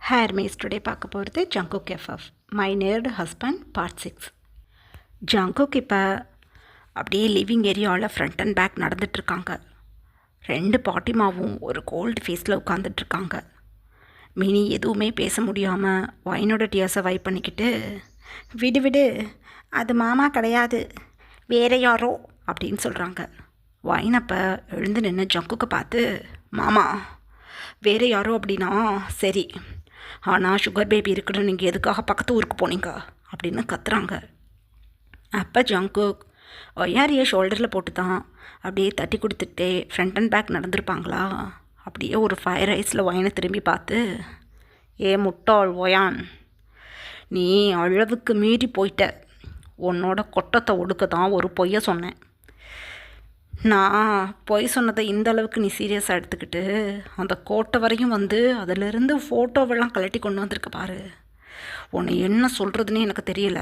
Hair maze today பார்க்க போகிறது Jungkook FF my nerd husband part 6. Jungkook இப்போ அப்படியே லிவிங் ஏரியாவில் ஃப்ரண்ட் அண்ட் பேக் நடந்துட்டுருக்காங்க. 2 பாட்டிமாவும் ஒரு கோல்டு ஃபேஸில் உட்காந்துட்ருக்காங்க. மினி எதுவுமே பேச முடியாமல் ஒயினோட டியர்ஸை வைப் பண்ணிக்கிட்டு, விடு விடு, அது மாமா கிடையாது, வேற யாரோ அப்படின்னு சொல்கிறாங்க. ஒயின் அப்போ எழுந்து நின்று ஜங்குக்கை பார்த்து, மாமா வேறு யாரோ அப்படின்னா சரி, ஆனால் சுகர் பேபி இருக்குன்னு நீங்கள் எதுக்காக பக்கத்து ஊருக்கு போனீங்க அப்படின்னு கத்துறாங்க. அப்போ ஜங்குக் ஒய்யாரியை ஷோல்டரில் போட்டு தான் அப்படியே தட்டி கொடுத்துட்டே ஃப்ரண்ட் அண்ட் பேக் நடந்திருப்பாங்களா, அப்படியே ஒரு ஃபயர் ஐஸில் ஒயினை திரும்பி பார்த்து, ஏ முட்டாள் ஒயான், நீ அளவுக்கு மீறி போயிட்ட, உன்னோட கொட்டத்தை ஒடுக்க தான் ஒரு பொய்யை சொன்னேன். நான் பொய் சொன்னதை இந்த அளவுக்கு நீ சீரியஸாக எடுத்துக்கிட்டு அந்த கோட்டை வரையும் வந்து அதிலிருந்து ஃபோட்டோவெல்லாம் கலட்டி கொண்டு வந்திருக்க பாரு. உன்னை என்ன சொல்கிறதுன்னு எனக்கு தெரியல.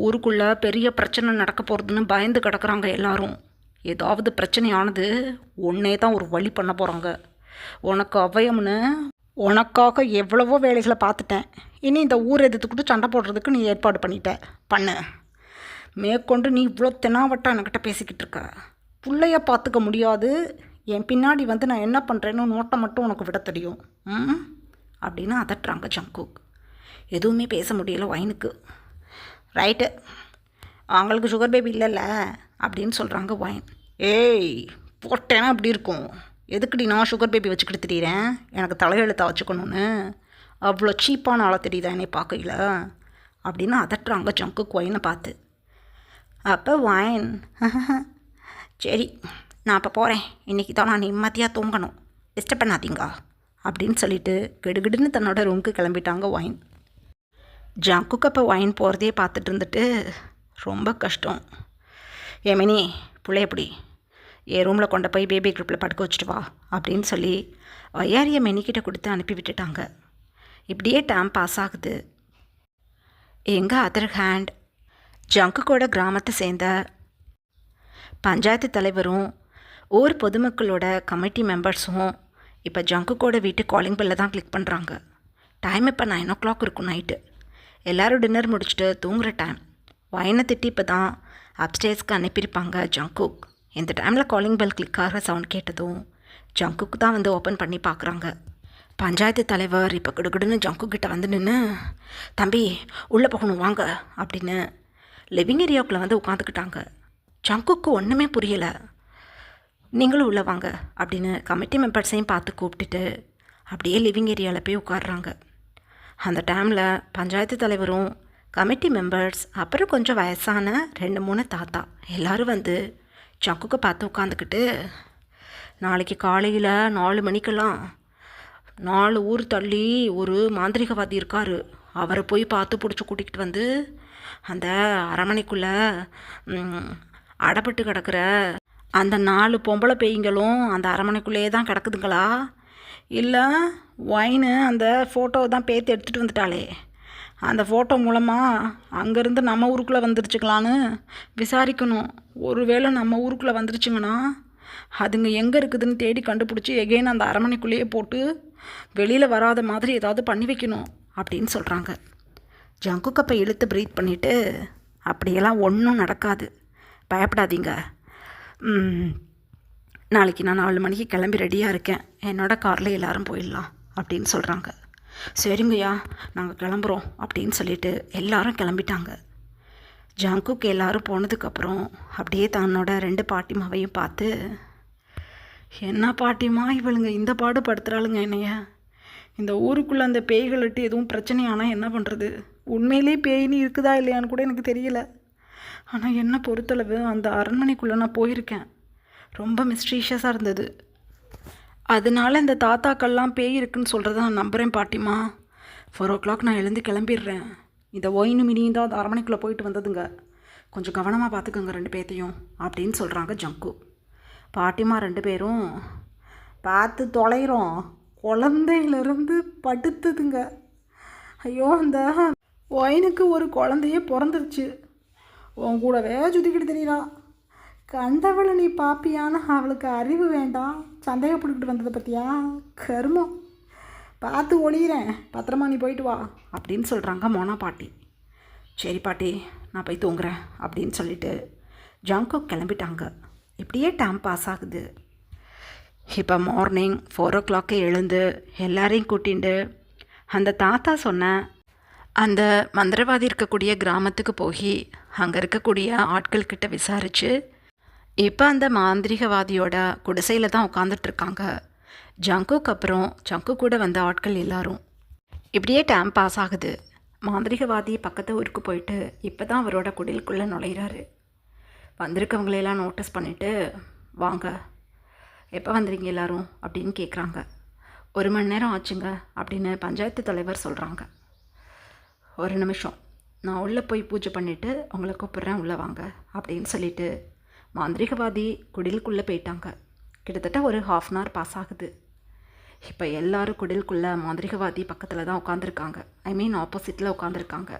ஊருக்குள்ளே பெரிய பிரச்சனை நடக்க போகிறதுன்னு பயந்து கிடக்குறாங்க எல்லாரும். ஏதாவது பிரச்சனையானது உன்னே தான் ஒரு வழி பண்ண போகிறாங்க. உனக்கு அவ்வையம்னு உனக்காக எவ்வளவோ வேலைகளை பார்த்துட்டேன். இனி இந்த ஊர் எதிர்த்துக்கிட்டு சண்டை போடுறதுக்கு நீ ஏற்பாடு பண்ணு. மேற்கொண்டு நீ இவ்வளோ தெனாவட்டா என்கிட்ட பேசிக்கிட்டு இருக்க. பிள்ளைய பார்த்துக்க முடியாது, என் பின்னாடி வந்து நான் என்ன பண்ணுறேன்னு நோட்டை மட்டும் உனக்கு விட தெரியும் அப்படின்னு அதட்டுறாங்க ஜங்குக். எதுவுமே பேச முடியல ஒயினுக்கு. ரைட்டு, அவங்களுக்கு சுகர் பேபி இல்லைல்ல அப்படின்னு சொல்கிறாங்க ஒயின். ஏய் போட்டேன்னா அப்படி இருக்கும், எதுக்குடி நான் சுகர் பேபி வச்சுக்கிட்டு திரியிறேன், எனக்கு தலையெழுத்தை வச்சுக்கணுன்னு அவ்வளோ சீப்பான ஆளை தெரியுதா என்னை பார்க்கல அப்படின்னு அதட்டுறாங்க ஜங்குக் ஒயினை பார்த்து. அப்போ ஒயின், சரி நான் அப்போ போகிறேன், இன்றைக்கி தான் நான் நிம்மதியாக தூங்கணும், டிஸ்டர்ப் பண்ணாதீங்க அப்படின்னு சொல்லிட்டு கிடுகிடுன்னு தன்னோட ரூமுக்கு கிளம்பிட்டாங்க ஒயின். ஜங்குக்கு அப்போ ஒயின் போகிறதே பார்த்துட்டு இருந்துட்டு, ரொம்ப கஷ்டம், ஏமினி பிள்ளை எப்படி என் ரூமில் கொண்டு போய் பேபி க்ரூப்பில் படுக்க வச்சுட்டு வா அப்படின்னு சொல்லி ஒய்யாரியை மெனிக்கிட்ட கொடுத்து அனுப்பி விட்டுட்டாங்க. இப்படியே டைம் பாஸ் ஆகுது. எங்கள் அதர் ஹேண்ட் ஜங்குக்கோட கிராமத்தை சேர்ந்த பஞ்சாயத்து தலைவரும் ஊர் பொதுமக்களோட கமிட்டி மெம்பர்ஸும் இப்போ ஜங்குக்கோட வீட்டு காலிங் பெல்லை தான் கிளிக் பண்ணுறாங்க. டைம் இப்போ 9 o'clock இருக்கும் நைட்டு. எல்லோரும் டின்னர் முடிச்சுட்டு தூங்குகிற டைம். ஒயினை திட்டி இப்போ தான் அப்ஸ்டேர்ஸ்க்கு அனுப்பியிருப்பாங்க ஜங்குக். இந்த டைமில் காலிங் பெல் கிளிக் ஆகிற சவுண்ட் கேட்டதும் ஜங்குக்கு தான் வந்து ஓப்பன் பண்ணி பார்க்குறாங்க. பஞ்சாயத்து தலைவர் இப்போ கிடுகிடுன்னு ஜங்குக்கிட்ட வந்து நின்று, தம்பி உள்ளே போகணும் வாங்க அப்படின்னு லிவிங் ஏரியாவுக்குள்ளே வந்து உட்காந்துக்கிட்டாங்க. ஜங்குக்கு ஒன்றுமே புரியலை. நீங்களும் உள்ளே வாங்க அப்படின்னு கமிட்டி மெம்பர்ஸையும் பார்த்து கூப்பிட்டுட்டு அப்படியே லிவிங் ஏரியாவில் போய் உட்காடுறாங்க. அந்த டைமில் பஞ்சாயத்து தலைவரும் கமிட்டி மெம்பர்ஸ் அப்புறம் கொஞ்சம் வயசான 2-3 தாத்தா எல்லோரும் வந்து ஜங்குக்கை பார்த்து உட்காந்துக்கிட்டு, நாளைக்கு காலையில் 4 மணிக்கெல்லாம் 4 ஊர் தள்ளி ஒரு மாந்திரிகவாதி இருக்கார், அவரை போய் பார்த்து பிடிச்சி கூட்டிகிட்டு வந்து அந்த அரமனைக்குள்ளே அடைப்பட்டு கிடக்கிற அந்த 4 பொம்பளை பேய்களும் அந்த அரமனைக்குள்ளேயே தான் கிடக்குதுங்களா, இல்லை ஒயினு அந்த ஃபோட்டோவை தான் பேத்து எடுத்துகிட்டு வந்துட்டாளே, அந்த ஃபோட்டோ மூலமாக அங்கேருந்து நம்ம ஊருக்குள்ளே வந்துருச்சுக்கலான்னு விசாரிக்கணும். ஒருவேளை நம்ம ஊருக்குள்ளே வந்துருச்சுங்கன்னா அதுங்க எங்கே இருக்குதுன்னு தேடி கண்டுபிடிச்சி எகெயின் அந்த அரமனைக்குள்ளேயே போட்டு வெளியில் வராத மாதிரி ஏதாவது பண்ணி வைக்கணும் அப்படின்னு சொல்கிறாங்க. ஜங்குக் அப்போ இழுத்து ப்ரீத் பண்ணிவிட்டு, அப்படியெல்லாம் ஒன்றும் நடக்காது, பயப்படாதீங்க, நாளைக்கு நான் 4 மணிக்கு கிளம்பி ரெடியாக இருக்கேன், என்னோட காரில் எல்லோரும் போயிடலாம் அப்படின்னு சொல்கிறாங்க. சரிங்கய்யா நாங்கள் கிளம்புறோம் அப்படின்னு சொல்லிட்டு எல்லாரும் கிளம்பிட்டாங்க. ஜங்குக் எல்லோரும் போனதுக்கப்புறம் அப்படியே தன்னோட 2 பாட்டிமாவையும் பார்த்து, என்ன பாட்டிமா இவளுங்க இந்த பாடு படுத்துகிறாளுங்க என்னைய, இந்த ஊருக்குள்ளே அந்த பேய்களிட்டு எதுவும் பிரச்சனையானால் என்ன பண்ணுறது, உண்மையிலே பேயின்னு இருக்குதா இல்லையான்னு கூட எனக்கு தெரியல, ஆனால் என்ன பொறுத்தளவு அந்த அரண்மனைக்குள்ளே நான் போயிருக்கேன், ரொம்ப மிஸ்டீஷியஸாக இருந்தது, அதனால இந்த தாத்தாக்கள்லாம் பேய் இருக்குன்னு சொல்கிறத நான் நம்புகிறேன் பாட்டிமா. 4 o'clock நான் எழுந்து கிளம்பிடுறேன். இந்த ஒயினு மினியும் தான் அந்த அரண்மனைக்குள்ளே போயிட்டு வந்ததுங்க, கொஞ்சம் கவனமாக பார்த்துக்கோங்க 2 பேர்த்தையும் அப்படின்னு சொல்கிறாங்க ஜங்கு. பாட்டிமா 2 பேரும் பார்த்து தொலைகிறோம், குழந்தையிலேருந்து படுத்துதுங்க. ஐயோ அந்த ஒயினுக்கு ஒரு குழந்தையே பிறந்துருச்சு, உன் கூடவே சுற்றிக்கிட்டு தெரியலா, கண்டவளை நீ பாப்பியான்னு அவளுக்கு அறிவு வேண்டாம், சந்தேகப்பட்டுக்கிட்டு வந்ததை பற்றியா கருமம். பார்த்து ஒளியிறேன், பத்திரமா நீ போயிட்டு வா அப்படின்னு சொல்கிறாங்க மோனா பாட்டி. சரி பாட்டி, நான் போய் தூங்குறேன் அப்படின்னு சொல்லிட்டு ஜங்குக் கிளம்பிட்டாங்க. இப்படியே டைம் பாஸ் ஆகுது. இப்போ மார்னிங் 4 o'clock எழுந்து எல்லாரையும் கூட்டிண்டு அந்த தாத்தா சொன்ன அந்த மந்திரவாதி இருக்கக்கூடிய கிராமத்துக்கு போய் அங்கே இருக்கக்கூடிய ஆட்கள்கிட்ட விசாரித்து இப்போ அந்த மாந்திரிகவாதியோட குடிசையில் தான் உட்காந்துட்ருக்காங்க ஜங்குக். அப்புறம் ஜங்கு கூட வந்த ஆட்கள் எல்லாரும். இப்படியே டைம் பாஸ் ஆகுது. மாந்திரிகவாதி பக்கத்து ஊருக்கு போயிட்டு இப்போ தான் அவரோட குடிலுக்குள்ளே நுழையிறாரு. வந்திருக்கவங்களையெல்லாம் நோட்டீஸ் பண்ணிவிட்டு, வாங்க எப்போ வந்துடுங்க எல்லோரும் அப்படின்னு கேட்குறாங்க. 1 மணி நேரம் ஆச்சுங்க அப்படின்னு பஞ்சாயத்து தலைவர் சொல்கிறாங்க. 1 நிமிஷம், நான் உள்ளே போய் பூஜை பண்ணிவிட்டு உங்களை கூப்பிட்றேன், உள்ளே வாங்க அப்படின்னு சொல்லிவிட்டு மாந்திரிகவாதி குடிலுக்குள்ளே போயிட்டாங்க. கிட்டத்தட்ட ஒரு 1/2 an hour பாஸ் ஆகுது. இப்போ எல்லோரும் குடிலுக்குள்ளே மாந்திரிகவாதி பக்கத்தில் தான் உட்காந்துருக்காங்க. ஆப்போசிட்டில் உட்காந்துருக்காங்க.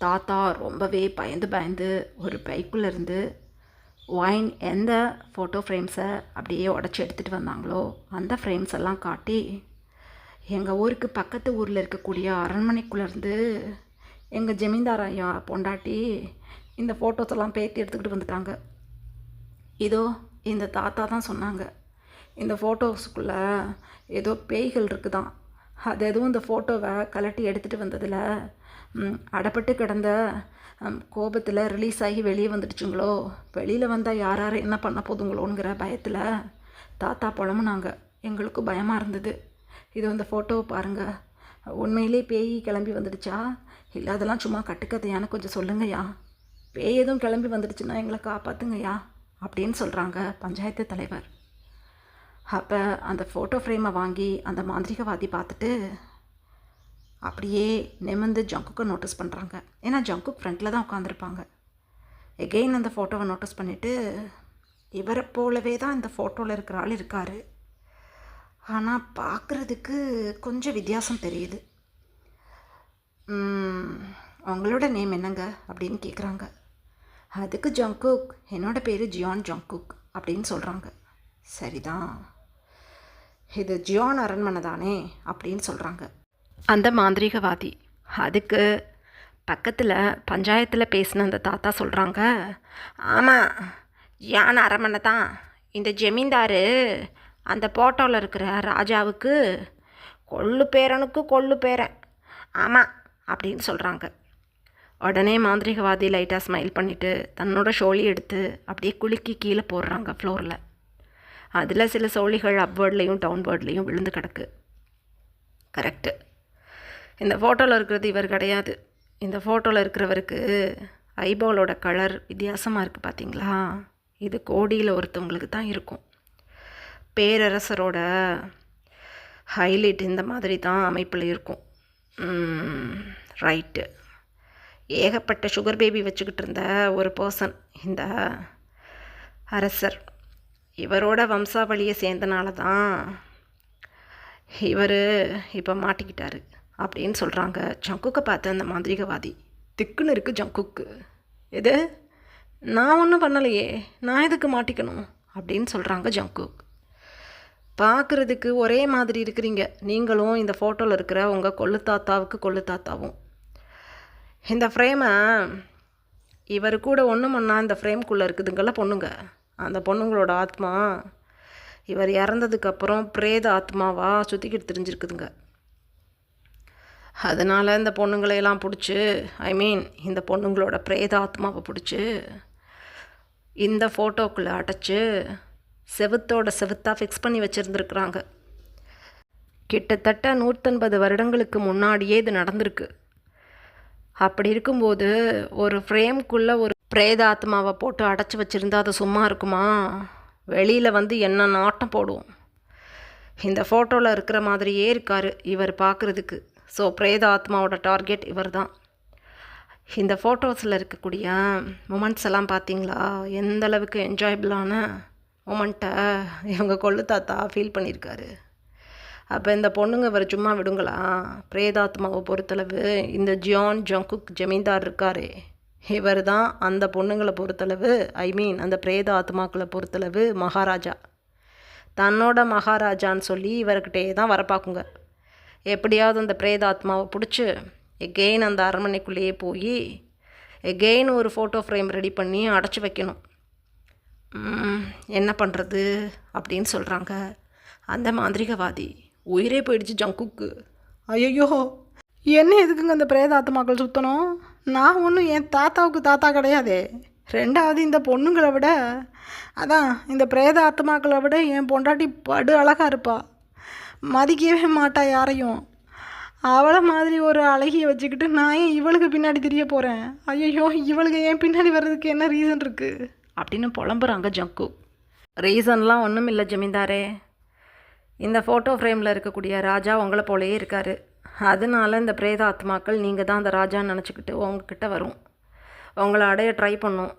தாத்தா ரொம்பவே பயந்து ஒரு பைக்குள்ளேருந்து ஒயின் எந்த ஃபோட்டோ ஃப்ரேம்ஸை அப்படியே உடச்சி எடுத்துகிட்டு வந்தாங்களோ அந்த ஃப்ரேம்ஸ் எல்லாம் காட்டி, எங்கள் ஊருக்கு பக்கத்து ஊரில் இருக்கக்கூடிய அரண்மனைக்குள்ளேருந்து எங்கள் ஜமீன்தார் ஐயா பொண்டாட்டி இந்த ஃபோட்டோஸ் எல்லாம் பேத்தி எடுத்துக்கிட்டு வந்துட்டாங்க. இதோ இந்த தாத்தா தான் சொன்னாங்க, இந்த ஃபோட்டோஸுக்குள்ளே ஏதோ பேய்கள் இருக்குதான். அது எதுவும் இந்த ஃபோட்டோவை கலட்டி எடுத்துகிட்டு வந்ததில் அடப்பட்டு கிடந்த கோபத்தில் ரிலீஸ் ஆகி வெளியே வந்துடுச்சுங்களோ, வெளியில் வந்தால் யார் என்ன பண்ண போதுங்களோங்கிற பயத்தில் தாத்தா புலம்புனாங்க. எங்களுக்கும் பயமாக இருந்தது. இது இந்த ஃபோட்டோவை பாருங்கள், உண்மையிலே பேய் கிளம்பி வந்துடுச்சா இல்லை அதெல்லாம் சும்மா கட்டுக்கதையான்னு கொஞ்சம் சொல்லுங்கய்யா, பேய் எதுவும் கிளம்பி வந்துடுச்சுன்னா எங்களை காப்பாற்றுங்கய்யா அப்படின்னு சொல்கிறாங்க பஞ்சாயத்து தலைவர். அப்போ அந்த ஃபோட்டோ ஃப்ரேமை வாங்கி அந்த மாந்திரிகவாதி பார்த்துட்டு அப்படியே நிமிர்ந்து ஜங்குக்கை நோட்டீஸ் பண்ணுறாங்க. ஏன்னா ஜங்குக் ஃப்ரண்ட்டில் தான் உட்காந்துருப்பாங்க. எகெயின் அந்த ஃபோட்டோவை நோட்டீஸ் பண்ணிவிட்டு, இவரை போலவே தான் இந்த ஃபோட்டோவில் இருக்கிற ஆள் இருக்கார், ஆனால் பார்க்குறதுக்கு கொஞ்சம் வித்தியாசம் தெரியுது. உங்களோட நேம் என்னங்க அப்படின்னு கேட்குறாங்க. அதுக்கு ஜங்குக், என்னோட பேர் ஜியான் ஜங்குக் அப்படின்னு சொல்கிறாங்க. சரிதான், இது ஜியான் அரண்மனை தானே அப்படின்னு சொல்கிறாங்க அந்த மாந்திரிகவாதி. அதுக்கு பக்கத்தில் பஞ்சாயத்தில் பேசின அந்த தாத்தா சொல்கிறாங்க, ஆமாம் ஜியான் அரண்மனை தான். இந்த ஜமீன்தார் அந்த போட்டோவில் இருக்கிற ராஜாவுக்கு கொள்ளு பேரன் ஆமாம் அப்படின்னு சொல்கிறாங்க. உடனே மாந்திரிகவாதி லைட்டாக ஸ்மைல் பண்ணிவிட்டு தன்னோட ஷோலி எடுத்து அப்படியே குலுக்கி கீழே போடுறாங்க ஃப்ளோரில். அதில் சில சோழிகள் அப்வேர்ட்லேயும் டவுன்வேர்ட்லேயும் விழுந்து கிடக்கு. கரெக்டு, இந்த ஃபோட்டோவில் இருக்கிறது இவர் கிடையாது. இந்த ஃபோட்டோவில் இருக்கிறவருக்கு ஐபாலோட கலர் வித்தியாசமாக இருக்குது பார்த்தீங்களா, இது கோடியில் ஒருத்தவங்களுக்கு தான் இருக்கும். பேரரசரோட ஹைலைட் இந்த மாதிரி தான் அமைப்பில் இருக்கும். ரைட்டு, ஏகப்பட்ட சுகர் பேபி வச்சுக்கிட்டு இருந்த ஒரு பர்சன் இந்த அரசர். இவரோட வம்சாவளியை சேர்ந்தனால தான் இவர் இப்போ மாட்டிக்கிட்டார் அப்படின்னு சொல்கிறாங்க. ஜங்குக்கை பார்த்து அந்த மாந்திரிகவாதி, திக்குன்னு இருக்குது ஜங்குக்கு. எது, நான் ஒன்றும் பண்ணலையே, நான் எதுக்கு மாட்டிக்கணும் அப்படின்னு சொல்கிறாங்க ஜங்குக். பார்க்குறதுக்கு ஒரே மாதிரி இருக்கிறீங்க நீங்களும் இந்த ஃபோட்டோவில் இருக்கிற உங்கள் கொள்ளு தாத்தாவும். இந்த ஃப்ரேமை இவர் கூட ஒன்று பண்ணால் இந்த ஃப்ரேம்குள்ளே இருக்குதுங்கள பொண்ணுங்க, அந்த பொண்ணுங்களோட ஆத்மா இவர் இறந்ததுக்கப்புறம் பிரேத ஆத்மாவாக சுற்றிக்கிட்டு தெரிஞ்சிருக்குதுங்க. அதனால் இந்த பொண்ணுங்களையெல்லாம் பிடிச்சி, இந்த பொண்ணுங்களோட பிரேத ஆத்மாவை பிடிச்சி இந்த ஃபோட்டோக்குள்ளே அடைச்சி செவுத்தாக ஃபிக்ஸ் பண்ணி வச்சுருந்துருக்குறாங்க. கிட்டத்தட்ட 150 வருடங்களுக்கு முன்னாடியே இது நடந்திருக்கு. அப்படி இருக்கும்போது ஒரு ஃப்ரேம்குள்ளே ஒரு பிரேதாத்மாவை போட்டு அடைச்சி வச்சுருந்தா அது சும்மா இருக்குமா? வெளியில் வந்து என்ன நாட்டம் போடும். இந்த ஃபோட்டோவில் இருக்கிற மாதிரியே இருக்கார் இவர் பார்க்குறதுக்கு. ஸோ பிரேதாத்மாவோட டார்கெட் இவர் தான். இந்த ஃபோட்டோஸில் இருக்கக்கூடிய மொமெண்ட்ஸ் எல்லாம் பார்த்தீங்களா, எந்த அளவுக்கு என்ஜாயபிளான மொமெண்ட்டை இவங்க கொள்ளு தாத்தா ஃபீல் பண்ணியிருக்காரு. அப்போ இந்த பொண்ணுங்க இவர் சும்மா விடுங்களா? பிரேதாத்மாவை பொறுத்தளவு இந்த ஜியான் ஜங்குக் ஜமீன்தார் இருக்காரே, இவர் தான் அந்த பொண்ணுங்களை பொறுத்தளவு, அந்த பிரேத ஆத்மாக்களை பொறுத்தளவு மகாராஜா. தன்னோட மகாராஜான்னு சொல்லி இவர்கிட்டே தான் வரப்பாக்குங்க. எப்படியாவது அந்த பிரேதாத்மாவை பிடிச்சி எகெயின் அந்த அரண்மனைக்குள்ளேயே போய் எகெயின் ஒரு ஃபோட்டோ ஃப்ரேம் ரெடி பண்ணி அடைச்சி வைக்கணும். என்ன பண்ணுறது அப்படின்னு சொல்கிறாங்க அந்த மாந்திரிகவாதி. உயிரே போயிடுச்சு ஜங்குக்கு. ஐயோ, என்ன எதுக்குங்க அந்த பிரேதாத்மாக்கள் சுற்றணும்? நான் ஒன்றும் என் தாத்தாவுக்கு தாத்தா கிடையாதே. ரெண்டாவது இந்த பொண்ணுங்களை விட, அதான் இந்த பிரேதாத்மாக்களை விட என் பொண்டாட்டி படு அழகாக இருப்பா. மதிக்கவே மாட்டா யாரையும். அவளை மாதிரி ஒரு அழகிய வச்சுக்கிட்டு நான் ஏன் இவளுக்கு பின்னாடி தெரிய போகிறேன்? ஐயோ, இவளுக்கு ஏன் பின்னாடி வர்றதுக்கு என்ன ரீசன் இருக்குது அப்படின்னு புலம்புறாங்க ஜங்கு. ரீசன்லாம் ஒன்றும் இல்லை ஜமீன்தாரே. இந்த ஃபோட்டோ ஃப்ரேமில் இருக்கக்கூடிய ராஜா உங்களை போலயே இருக்கார். அதனால இந்த பிரேதாத்மாக்கள் நீங்கள் தான் அந்த ராஜான்னு நினச்சிக்கிட்டு உங்ககிட்ட வரும், உங்களை அடைய ட்ரை பண்ணும்.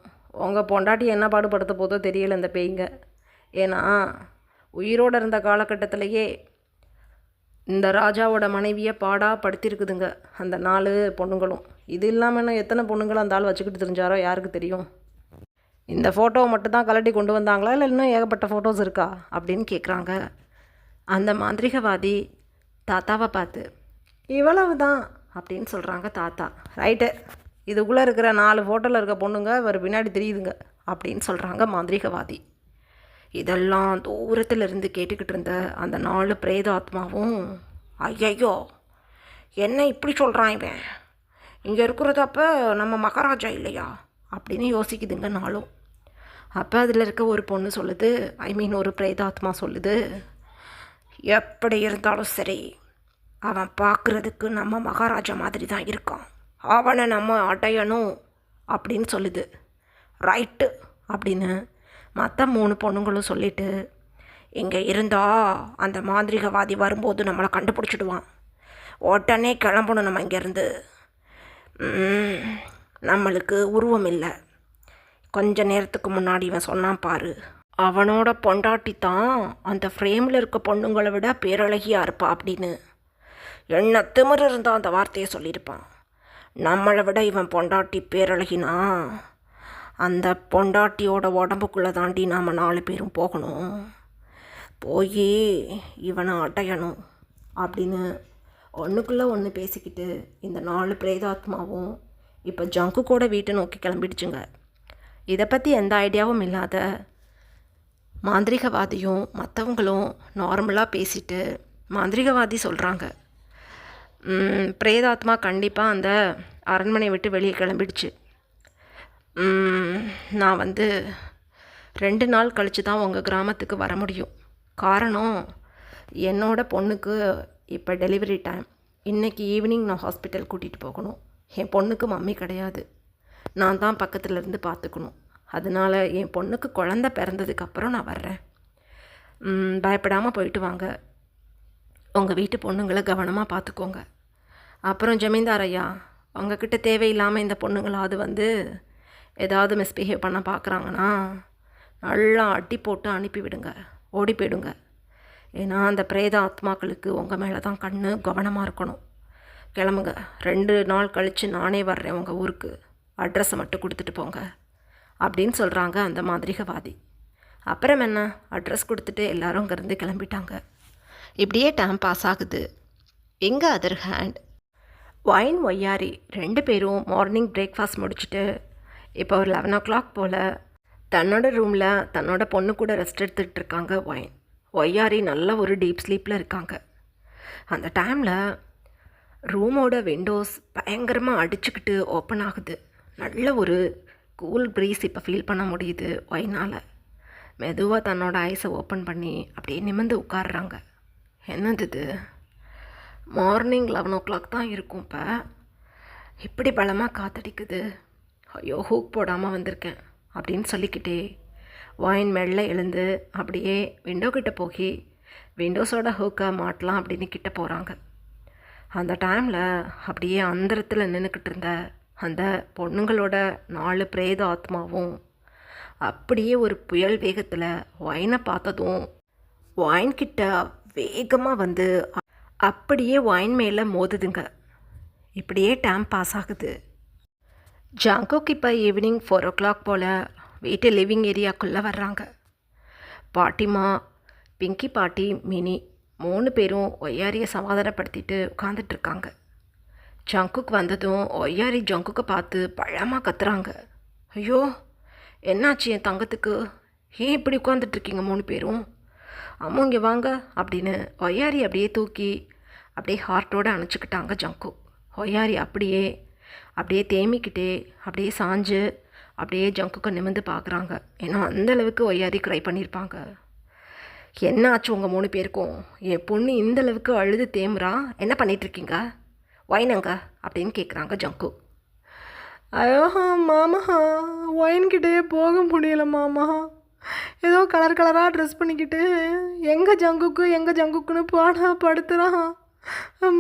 உங்கள் பொண்டாட்டி என்ன பாடுபடுத்த போதோ தெரியல இந்த பேய்ங்க. ஏன்னா உயிரோடு இருந்த காலகட்டத்திலேயே இந்த ராஜாவோட மனைவியை படுத்திருக்குதுங்க அந்த 4 பொண்ணுங்களும். இது இல்லாமல் இன்னும் எத்தனை பொண்ணுங்களும் அந்த ஆள் வச்சுக்கிட்டு தெரிஞ்சாரோ யாருக்கு தெரியும். இந்த ஃபோட்டோவை மட்டும்தான் கலட்டி கொண்டு வந்தாங்களா இல்லை இன்னும் ஏகப்பட்ட ஃபோட்டோஸ் இருக்கா அப்படின்னு கேட்குறாங்க அந்த மாந்திரிகவாதி தாத்தாவை பார்த்து. இவ்வளவு தான் அப்படின்னு சொல்கிறாங்க தாத்தா. ரைட்டு, இதுக்குள்ளே இருக்கிற 4 ஃபோட்டோவில் இருக்க பொண்ணுங்க ஒரு பின்னாடி தெரியுதுங்க அப்படின்னு சொல்கிறாங்க மாந்திரிகவாதி. இதெல்லாம் தூரத்தில் இருந்து கேட்டுக்கிட்டு இருந்த அந்த 4 பிரேதாத்மாவும், ஐயையோ என்ன இப்படி சொல்கிறான் இவன், இங்கே இருக்கிறது அப்போ நம்ம மகாராஜா இல்லையா அப்படின்னு யோசிக்குதுங்க 4. அப்போ அதில் இருக்க ஒரு பொண்ணு சொல்லுது, ஒரு பிரேதாத்மா சொல்லுது, எப்படி இருந்தாலும் சரி அவன் பார்க்குறதுக்கு நம்ம மகாராஜா மாதிரி தான் இருக்கான், அவனை நம்ம அடையணும் அப்படின்னு சொல்லுது. ரைட்டு அப்படின்னு மற்ற 3 பொண்ணுங்களும் சொல்லிவிட்டு, இங்கே இருந்தா அந்த மாந்திரிகவாதி வரும்போது நம்மளை கண்டுபிடிச்சிடுவான், உடனே கிளம்பணும் நம்ம இங்கேருந்து, நம்மளுக்கு உருவம் இல்லை, கொஞ்ச நேரத்துக்கு முன்னாடி இவன் சொன்னான் பாரு, அவனோட பொண்டாட்டி தான் அந்த ஃப்ரேமில் இருக்க பொண்ணுங்களை விட பேரழகியாக இருப்பா அப்படின்னு. என்ன திமிரு இருந்தால் அந்த வார்த்தையை சொல்லியிருப்பான். நம்மளை விட இவன் பொண்டாட்டி பேரழகினா அந்த பொண்டாட்டியோட உடம்புக்குள்ளே தாண்டி நாம் 4 பேரும் போகணும், போய் இவனை அடையணும் அப்படின்னு ஒன்றுக்குள்ளே ஒன்று பேசிக்கிட்டு இந்த 4 பிரேதாத்மாவும் இப்போ ஜங்கு கூட வீட்டை நோக்கி கிளம்பிடுச்சுங்க. இதை பற்றி எந்த ஐடியாவும் இல்லாத மாந்திரிகவாதியும் மற்றவங்களும் நார்மலாக பேசிட்டு மாந்திரிகவாதி சொல்கிறாங்க, பிரேதாத்மா கண்டிப்பாக அந்த அரண்மனை விட்டு வெளியே கிளம்பிடுச்சு. நான் 2 நாள் கழித்து தான் உங்கள் கிராமத்துக்கு வர முடியும். காரணம், என்னோட பொண்ணுக்கு இப்போ டெலிவரி டைம். இன்றைக்கி ஈவினிங் நான் ஹாஸ்பிட்டல் கூட்டிகிட்டு போகணும். என் பொண்ணுக்கு மம்மி கிடையாது, நான் தான் பக்கத்தில் இருந்து பார்த்துக்கணும். அதனால் என் பொண்ணுக்கு குழந்தை பிறந்ததுக்கப்புறம் நான் வர்றேன். பயப்படாமல் போயிட்டு வாங்க, உங்கள் வீட்டு பொண்ணுங்களை கவனமாக பார்த்துக்கோங்க. அப்புறம் ஜமீன்தார் ஐயா, உங்ககிட்ட தேவையில்லாமல் இந்த பொண்ணுங்களாவது ஏதாவது மிஸ்பிஹேவ் பண்ண பார்க்குறாங்கன்னா நல்லா அடி போட்டு அனுப்பிவிடுங்க, ஓடி போயிடுங்க. ஏன்னா அந்த பிரேத ஆத்மாக்களுக்கு உங்கள் மேலே தான் கண்ணு, கவனமாக இருக்கணும். கிளம்புங்க, 2 நாள் கழித்து நானே வர்றேன் உங்கள் ஊருக்கு, அட்ரஸை மட்டும் கொடுத்துட்டு போங்க அப்படின்னு சொல்கிறாங்க அந்த மாந்திரிகவாதி. அப்புறம் என்ன, அட்ரஸ் கொடுத்துட்டு எல்லோரும் அங்கேருந்து கிளம்பிட்டாங்க. இப்படியே டைம் பாஸ் ஆகுது. எங்கே அதர் ஹேண்ட் வைன் ஒய்யாரி 2 பேரும் மார்னிங் பிரேக்ஃபாஸ்ட் முடிச்சுட்டு இப்போ ஒரு 11 o'clock போல் தன்னோட ரூமில் தன்னோட பொண்ணு கூட ரெஸ்ட் எடுத்துகிட்டு இருக்காங்க. ஒய்யாரி நல்ல ஒரு டீப் ஸ்லீப்பில் இருக்காங்க. அந்த டைமில் ரூமோட விண்டோஸ் பயங்கரமாக அடிச்சுக்கிட்டு ஓப்பன் ஆகுது. நல்ல ஒரு கூல் ப்ரீஸ் இப்போ ஃபீல் பண்ண முடியுது ஒயினால். மெதுவாக தன்னோட ஐஸை ஓப்பன் பண்ணி அப்படியே நிமிர்ந்து உட்காடுறாங்க. என்னது இது, மார்னிங் 11 o'clock தான் இருக்கும், இப்போ இப்படி பலமாக காத்தடிக்குது. ஐயோ, ஹூக் போடாமல் வந்திருக்கேன் அப்படின்னு சொல்லிக்கிட்டே வைன் மெல்ல எழுந்து அப்படியே விண்டோ கிட்டே போய் விண்டோஸோட ஹூக்கை மாட்டலாம் அப்படின்னு கிட்ட போகிறாங்க. அந்த டைமில் அப்படியே அந்தரத்தில் நின்றுக்கிட்டு இருந்த அந்த பொண்ணுங்களோட 4 பிரேத ஆத்மாவும் அப்படியே ஒரு புயல் வேகத்தில் வைனை பார்த்ததும் வைன் கிட்ட வேகமாக அப்படியே வைன் மேலே மோதுதுங்க. இப்படியே டைம் பாஸ் ஆகுது. ஜாங்கோக்கு இப்போ ஈவினிங் 4 o'clock போல் வீட்டு லிவிங் ஏரியாக்குள்ளே வர்றாங்க. பாட்டிமா, பிங்கி பாட்டி, மினி 3 பேரும் ஒய்யாரியை சமாதானப்படுத்திட்டு உட்காந்துட்ருக்காங்க. ஜங்குக் வந்ததும் ஒய்யாரி ஜங்குக்கை பார்த்து பழமாக கத்துறாங்க. ஐயோ, என்னாச்சு என் தங்கத்துக்கு? ஏன் இப்படி உட்காந்துட்ருக்கீங்க 3 பேரும்? அம்மா இங்கே வாங்க அப்படின்னு ஒய்யாரி அப்படியே தூக்கி அப்படியே ஹார்ட்டோடு அணைச்சிக்கிட்டாங்க ஜங்குக். ஒய்யாரி அப்படியே தேமிக்கிட்டே அப்படியே சாஞ்சு அப்படியே ஜங்குக்கை நிமிர்ந்து பார்க்குறாங்க. ஏன்னா அந்தளவுக்கு ஒய்யாரி க்ரை பண்ணியிருப்பாங்க. என்ன ஆச்சு உங்கள் 3 பேருக்கும்? என் பொண்ணு இந்தளவுக்கு அழுது தேம்புறா, என்ன பண்ணிகிட்ருக்கீங்க? ஒயினங்க அப்படின்னு கேட்குறாங்க ஜங்கு. ஐயோ மாமா, ஒயின்கிட்டே போக முடியல மாமா. ஏதோ கலர் கலராக ட்ரெஸ் பண்ணிக்கிட்டு எங்கே ஜங்குக்குன்னு பாடா படுத்துகிறான்,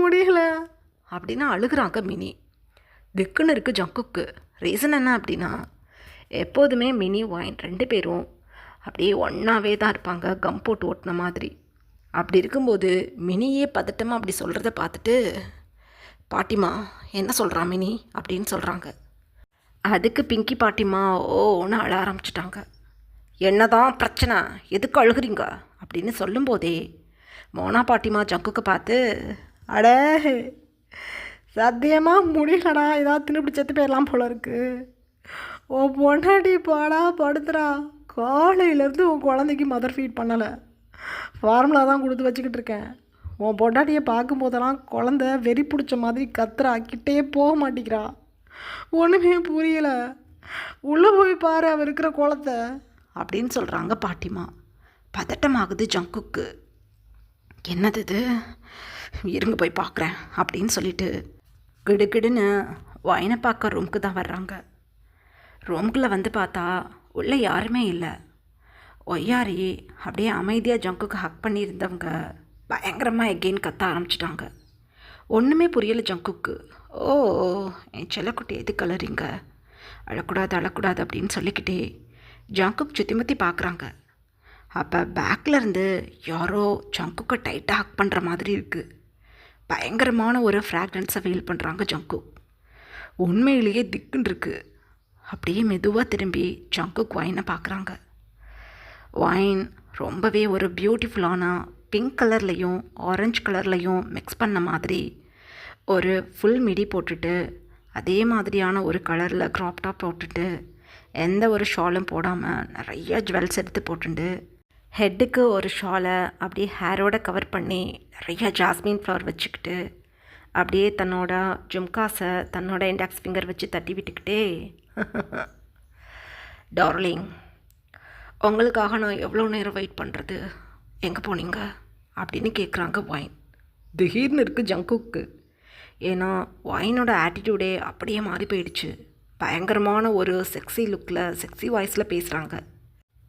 முடியல அப்படின்னு அழுகிறாங்க மினி. திக்குன்னு இருக்குது ஜங்குக்கு. ரீசன் என்ன அப்படின்னா, எப்போதுமே மினி ஒயின் 2 பேரும் அப்படியே ஒன்றாவே தான் இருப்பாங்க, கம் போட்டு ஓட்டின மாதிரி. அப்படி இருக்கும்போது மினியே பதட்டமாக அப்படி சொல்கிறத பார்த்துட்டு, பாட்டிமா என்ன சொல்கிறான் மினி அப்படின்னு சொல்கிறாங்க. அதுக்கு பிங்கி பாட்டிமா ஓன்னு அழ ஆரம்பிச்சிட்டாங்க. என்னதான் பிரச்சனை, எதுக்கு அழுகிறீங்க அப்படின்னு சொல்லும்போதே மோனா பாட்டிமா ஜங்குக்கு பார்த்து, அடே சத்தியமாக முடியலடா, ஏதாவது தின்னுபிடி செத்து போயிடலாம் போல இருக்கு. உன் பொண்டாட்டி பாடா படுத்துறா, காலையிலேருந்து உன் குழந்தைக்கு மதர் ஃபீட் பண்ணலை, ஃபார்முலா தான் கொடுத்து வச்சுக்கிட்டு இருக்கேன். உன் பொண்டாட்டியை பார்க்கும்போதெல்லாம் குழந்த வெறி பிடிச்ச மாதிரி கத்துறா, கிட்டே போக மாட்டேங்கிறா, ஒன்றுமே புரியலை, உள்ளே போய் பாரு அவ இருக்கிற குளத்தை அப்படின்னு சொல்கிறாங்க பாட்டிமா. பதட்டமாகுது ஜங்குக்கு. என்னது இது, இருங்க போய் பார்க்குறேன் அப்படின்னு சொல்லிட்டு கிடுகிடுன்னு ஒயினை பார்க்க ரூமுக்கு தான் வர்றாங்க. ரூமுக்குள்ளே வந்து பார்த்தா உள்ளே யாருமே இல்லை. ஒய்யாரி அப்படியே அமைதியாக ஜங்குக்கு ஹக் பண்ணியிருந்தவங்க பயங்கரமாக எகெயின் கத்த ஆரம்பிச்சிட்டாங்க. ஒன்றுமே புரியலை ஜங்குக்கு. ஓ, என் செல்லக்குட்டி எது கலரிங்க, அழக்கூடாது அப்படின்னு சொல்லிக்கிட்டே ஜங்குக் சுற்றி முற்றி பார்க்குறாங்க. அப்போ பேக்கில் யாரோ ஜங்குக்கை டைட்டாக ஹக் பண்ணுற மாதிரி இருக்குது. பயங்கரமான ஒரு ஃப்ராக்ரன்ஸை ஃபீல் பண்ணுறாங்க ஜங்குக். உண்மையிலேயே திக்குன்னு இருக்குது. அப்படியே மெதுவாக திரும்பி ஜங்குக் ஒயினை பார்க்குறாங்க. ஒயின் ரொம்பவே ஒரு பியூட்டிஃபுல்லான பிங்க் கலர்லேயும் ஆரஞ்சு கலர்லேயும் மிக்ஸ் பண்ண மாதிரி ஒரு ஃபுல் மிடி போட்டுட்டு, அதே மாதிரியான ஒரு கலரில் க்ராப் டாப் போட்டுட்டு, எந்த ஒரு ஷாலும் போடாமல் நிறைய ஜுவல்ஸ் எடுத்து போட்டுட்டு, ஹெட்டுக்கு ஒரு ஷாலை அப்படியே ஹேரோட கவர் பண்ணி நிறைய ஜாஸ்மின் ஃப்ளவர் வச்சுக்கிட்டு, அப்படியே தன்னோட ஜும்காஸை தன்னோட இண்டெக்ஸ் ஃபிங்கர் வச்சு தட்டி விட்டுக்கிட்டே, டார்லிங், உங்களுக்காக நான் எவ்வளோ நேரம் வெயிட் பண்ணுறது, எங்கே போனீங்க அப்படின்னு கேட்குறாங்க ஒயின். திடீர்னு இருக்குது ஜங்குக்கு. ஏன்னா ஒயினோட ஆட்டிடியூடே அப்படியே மாறி போயிடுச்சு. பயங்கரமான ஒரு செக்ஸி லுக்கில் செக்ஸி வாய்ஸில் பேசுகிறாங்க.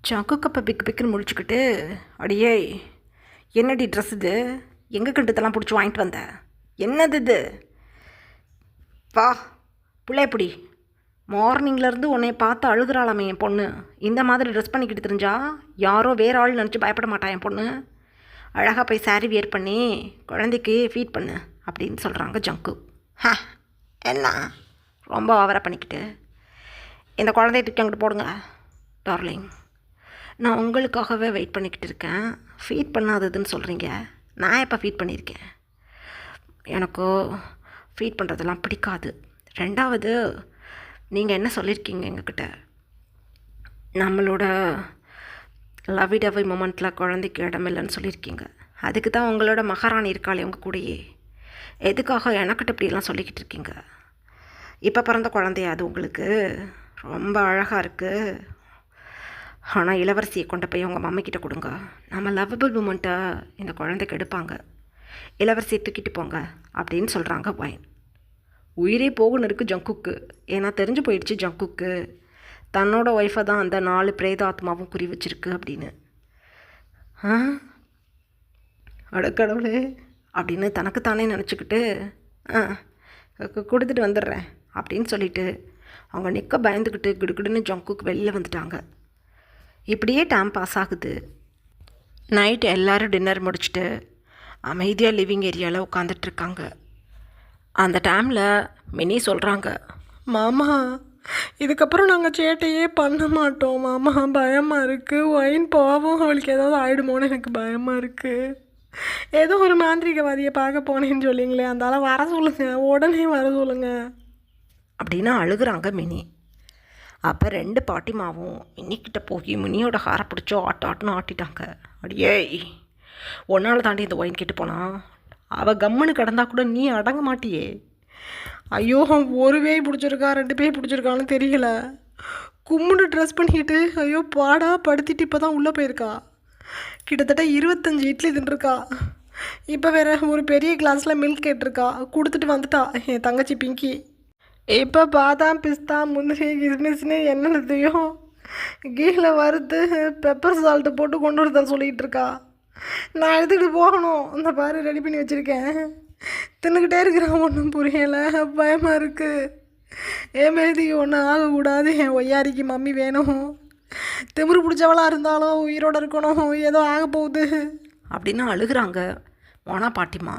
ஜங்குக்கு அப்போ பிக்குன்னு முடிச்சுக்கிட்டு, அடியே என்னடி ட்ரெஸ் இது, எங்கே கண்டுதெல்லாம் பிடிச்சி வாங்கிட்டு வந்த, என்னது இது, வா பிள்ளையப்பிடி, மார்னிங்லேருந்து உன்னை பார்த்து அழுகிறாளாமே என் பொண்ணு, இந்த மாதிரி ட்ரெஸ் பண்ணிக்கிட்டு தெரிஞ்சா யாரோ வேறு ஆள் நினச்சி பயப்பட மாட்டான் என் பொண்ணு, அழகாக போய் சாரி வியர் பண்ணி குழந்தைக்கு ஃபீட் பண்ணு அப்படின்னு சொல்கிறாங்க ஜங்கு. என்ன ரொம்ப ஓவராக பண்ணிக்கிட்டு, இந்த குழந்தைய தூக்கி அங்கிட்டு போடுங்க டார்லிங், நான் உங்களுக்காகவே வெயிட் பண்ணிக்கிட்டு இருக்கேன், ஃபீட் பண்ணாததுன்னு சொல்கிறீங்க, நான் எப்போ ஃபீட் பண்ணியிருக்கேன், எனக்கு ஃபீட் பண்ணுறதெல்லாம் பிடிக்காது. ரெண்டாவது, நீங்கள் என்ன சொல்லியிருக்கீங்க எங்ககிட்ட, நம்மளோட லவ்விடவை மொமெண்ட்டில் குழந்தைக்கு இடமில்லைன்னு சொல்லியிருக்கீங்க, அதுக்கு தான் உங்களோட மகாராணி இருக்காளே உங்கள் கூடயே, எதுக்காக எனக்கிட்ட இப்படிலாம் சொல்லிக்கிட்டு இருக்கீங்க, இப்போ பிறந்த குழந்தையா அது உங்களுக்கு ரொம்ப அழகாக இருக்குது, ஆனால் இளவரசியை கொண்டு போய் உங்கள் மம்மிக்கிட்ட கொடுங்க, நம்ம லவ்வபிள் மூமெண்ட்டை இந்த குழந்தைக்கு எடுப்பாங்க, இளவரசியை தூக்கிட்டு போங்க அப்படின்னு சொல்கிறாங்க ஒயின். உயிரே போகணும் இருக்குது ஜங்குக்கு. ஏன்னா தெரிஞ்சு போயிடுச்சு ஜங்குக்கு தன்னோட ஒய்ஃபை தான் அந்த 4 பிரேத ஆத்மாவும் குறி வச்சிருக்கு அப்படின்னு. அடக்கடவுளே அப்படின்னு தனக்குத்தானே நினச்சிக்கிட்டு, கொடுத்துட்டு வந்துடுறேன் அப்படின்னு சொல்லிட்டு அவங்க நிற்க பயந்துக்கிட்டு கிடுக்கிடுன்னு ஜங்குக்கு வெளியில் வந்துட்டாங்க. இப்படியே டைம் பாஸ் ஆகுது. நைட் எல்லோரும் டின்னர் முடிச்சுட்டு அமைதியாக லிவிங் ஏரியாவில் உட்காந்துட்ருக்காங்க. அந்த டைமில் மினி சொல்கிறாங்க, மாமா இதுக்கப்புறம் நாங்கள் சேட்டையே பண்ண மாட்டோம் மாமா, பயமாக இருக்குது, ஒயின் பாவம் அவளுக்கு ஏதாவது ஆகிடுமோன்னு எனக்கு பயமாக இருக்குது. ஏதோ ஒரு மாந்திரிகவாதியை பார்க்க போனேன்னு சொல்லிங்களே, அந்த ஆளை வர சொல்லுங்கள், உடனே வர சொல்லுங்கள் அப்படின்னு அழுகுறாங்க மினி. அப்போ 2 பாட்டிமாவும் மினிக்கிட்ட போய் மினியோட ஹாரை பிடிச்சோ ஆட்டுன்னு ஆட்டிட்டாங்க. அடியே, ஒன்றால் தாண்டி இந்த ஒயின் கெட்டு போனா, அவள் கம்முன்னு கிடந்தா கூட நீ அடங்க மாட்டியே. ஐயோ, ஒரு பேய் பிடிச்சிருக்கா 2 பேய் பிடிச்சிருக்கான்னு தெரியல. கும்முன்னு ட்ரெஸ் பண்ணிக்கிட்டு ஐயோ பாடா படுத்திட்டு இப்போ தான் உள்ளே போயிருக்கா. கிட்டத்தட்ட 25 இட்லி தின்றுருக்கா. இப்போ வேற ஒரு பெரிய கிளாஸில் மில்க் கேட்டிருக்கா. கொடுத்துட்டு வந்துட்டா என் தங்கச்சி பிங்கி. இப்போ பாதாம் பிஸ்தா முந்திரி கிஸ்மிஸ்னு என்னென்னத்தையோ கீழே வறுத்து பெப்பர் சால்ட்டு போட்டு கொண்டு வரத சொல்லிகிட்டு இருக்கா. நான் எடுத்துக்கிட்டு போகணும். இந்த பாரு ரெடி பண்ணி வச்சுருக்கேன். தின்னுக்கிட்டே இருக்கிறான், ஒன்றும் புரியலை, பயமாக இருக்குது. என் பேதிக்கு ஒன்றும் ஆகக்கூடாது. என் ஒய்யாரிக்கு மம்மி வேணும். திமிரு பிடிச்சவளாக இருந்தாலும் உயிரோடு இருக்கணும், ஏதோ ஆக போகுது அப்படின்னு அழுகுறாங்க மோனா பாட்டிமா.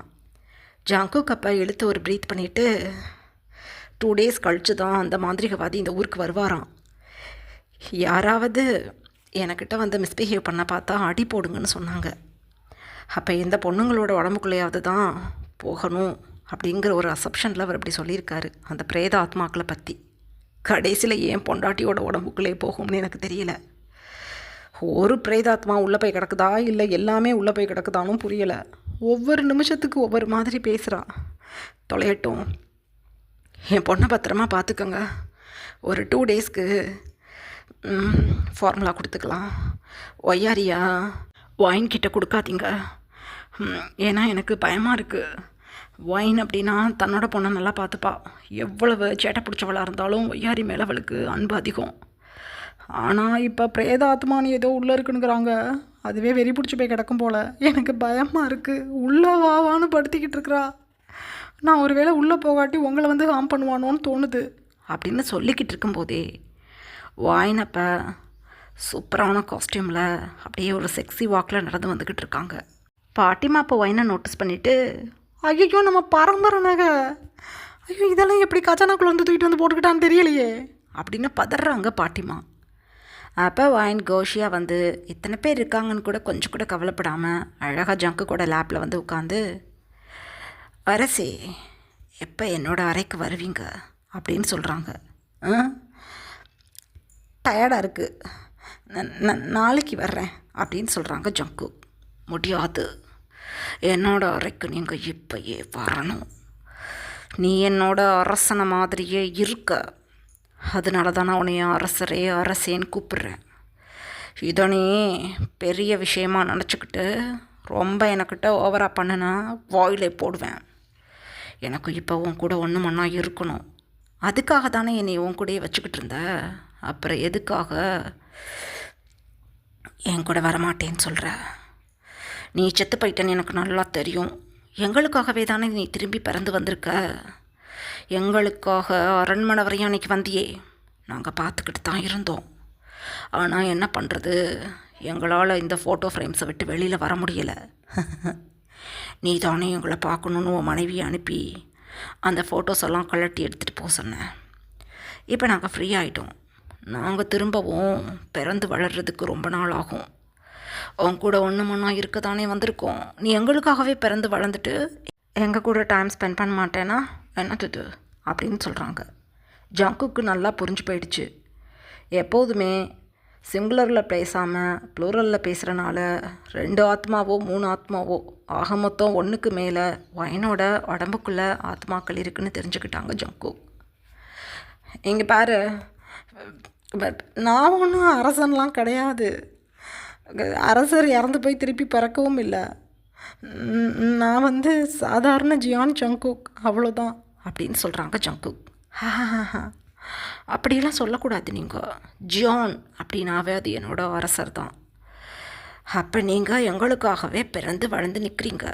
ஜங்குக் அப்போ இழுத்து ஒரு ப்ரீத் பண்ணிவிட்டு, 2 days கழித்து தான் அந்த மாந்திரிகவாதி இந்த ஊருக்கு வருவாராம். யாராவது எனக்கிட்ட வந்து மிஸ்பிஹேவ் பண்ண பார்த்தா அடி போடுங்கன்னு சொன்னாங்க. அப்போ எந்த பொண்ணுங்களோட உடம்புக்குள்ளேயாவது தான் போகணும் அப்படிங்கிற ஒரு அசப்ஷனில் அவர் அப்படி சொல்லியிருக்காரு அந்த பிரேத ஆத்மாக்களை பற்றி. கடைசியில் ஏன் பொண்டாட்டியோட உடம்புக்குள்ளே போகும்னு எனக்கு தெரியல. ஒரு பிரேதாத்மா உள்ளே போய் கிடக்குதா இல்லை எல்லாமே உள்ளே போய் கிடக்குதானும் புரியலை. ஒவ்வொரு நிமிஷத்துக்கு ஒவ்வொரு மாதிரி பேசுகிறான். தொலையட்டும், என் பொண்ணை பத்திரமா பார்த்துக்கோங்க. ஒரு 2 daysக்கு ஃபார்முலா கொடுத்துக்கலாம். ஒய்யாரியா ஒயின் கிட்ட கொடுக்காதீங்க. ஏன்னா எனக்கு பயமாக இருக்குது. ஒயின் அப்படின்னா தன்னோட பொண்ணை நல்லா பார்த்துப்பா. எவ்வளவு சேட்டை பிடிச்சவளாக இருந்தாலும் ஒய்யாரி மேலே அவளுக்கு அன்பு அதிகம். ஆனால் இப்போ பிரேதாத்மானு ஏதோ உள்ளே இருக்குனுங்கிறாங்க. அதுவே வெறி பிடிச்சி போய் கிடக்கும் போல். எனக்கு பயமாக இருக்குது. உள்ளே வாவான்னு படுத்திக்கிட்டு இருக்கிறா. நான் ஒரு வேளை உள்ளே போகாட்டி உங்களை வந்து ஹார்ம் பண்ணுவானோன்னு தோணுது அப்படின்னு சொல்லிக்கிட்டு இருக்கும்போதே வாயினப்போ சூப்பரான காஸ்டியூமில் அப்படியே ஒரு செக்ஸி வாக்கில் நடந்து வந்துக்கிட்டு இருக்காங்க. பாட்டிமா அப்போ ஒயினை நோட்டீஸ் பண்ணிவிட்டு, ஐயோ நம்ம பரம்பரை நகை, ஐயோ இதெல்லாம் எப்படி கச்சானாக்குள்ளே வந்து தூக்கிட்டு வந்து போட்டுக்கிட்டான்னு தெரியலையே அப்படின்னு பதறாங்க பாட்டிமா. அப்போ ஒயின் கோஷியாக வந்து இத்தனை பேர் இருக்காங்கன்னு கூட கொஞ்சம் கூட கவலைப்படாமல் அழகாக ஜங்கு கூட லேப்பில் வந்து உட்காந்து, அரசே எப்போ என்னோடய அறைக்கு வருவீங்க அப்படின்னு சொல்கிறாங்க. டயர்டாக இருக்குது, நாளைக்கு வர்றேன் அப்படின்னு சொல்கிறாங்க ஜங்கு. முடியாது, என்னோட அறைக்கு நீங்கள் இப்போயே வரணும். நீ என்னோட அரசனை மாதிரியே இருக்க, அதனால தான் நான் உன்னைய அரசரே அரசேன்னு கூப்பிட்றேன். இதை நீ பெரிய விஷயமாக நினச்சிக்கிட்டு ரொம்ப எனக்கிட்ட ஓவராக பண்ணுனா வாயிலே போடுவேன். எனக்கு இப்போ உன் கூட ஒன்று மண்ணா இருக்கணும். அதுக்காக தானே என்னை உன் கூடயே வச்சுக்கிட்டு இருந்த. அப்புறம் எதுக்காக என் கூட வரமாட்டேன்னு சொல்கிற? நீ செத்து போயிட்டேன்னு எனக்கு நல்லா தெரியும். எங்களுக்காகவே தானே நீ திரும்பி பிறந்து வந்திருக்க. எங்களுக்காக அரண்மனை வரையும் அன்றைக்கி வந்தியே, நாங்கள் பார்த்துக்கிட்டு தான் இருந்தோம். ஆனால் என்ன பண்ணுறது, எங்களால் இந்த ஃபோட்டோ ஃப்ரேம்ஸை விட்டு வெளியில் வர முடியலை. நீ தானே எங்களை பார்க்கணுன்னு உன் மனைவியை அனுப்பி அந்த ஃபோட்டோஸ் எல்லாம் கலட்டி எடுத்துகிட்டு போக சொன்னேன். இப்போ நாங்கள் ஃப்ரீ ஆகிட்டோம். நாங்கள் திரும்பவும் பிறந்து வளர்கிறதுக்கு ரொம்ப நாள் ஆகும். உன் கூட ஒன்று மண்ணா இருக்க தானே வந்திருக்கோம். நீ எங்களுக்காகவே பிறந்து வளர்ந்துட்டு எங்கள் கூட டைம் ஸ்பெண்ட் பண்ண மாட்டேன்னா என்னது அப்படின்னு சொல்கிறாங்க. ஜங்குக்கு நல்லா புரிஞ்சு போயிடுச்சு. எப்போதுமே சிங்குலரில் பேசாமல் ப்ளூரலில் பேசுகிறனால 2 ஆத்மாவோ 3 ஆத்மாவோ ஆக மொத்தம் 1க்கு மேலே ஒயினோட உடம்புக்குள்ளே ஆத்மாக்கள் இருக்குதுன்னு தெரிஞ்சுக்கிட்டாங்க ஜங்கு. இங்கே பாரு, நான் ஒன்றும் அரசன்லாம் கிடையாது. அரசர் இறந்து போய் திருப்பி பிறக்கவும் இல்லை. நான் வந்து சாதாரண ஜியான் ஜங்குக், அவ்வளோதான் அப்படின்னு சொல்கிறாங்க ஜங்குக். அப்படிலாம் சொல்லக்கூடாது. நீங்கள் ஜியான் அப்படின்னாவே அது என்னோட அரசர் தான். அப்போ நீங்கள் எங்களுக்காகவே பிறந்து வளர்ந்து நிற்கிறீங்க.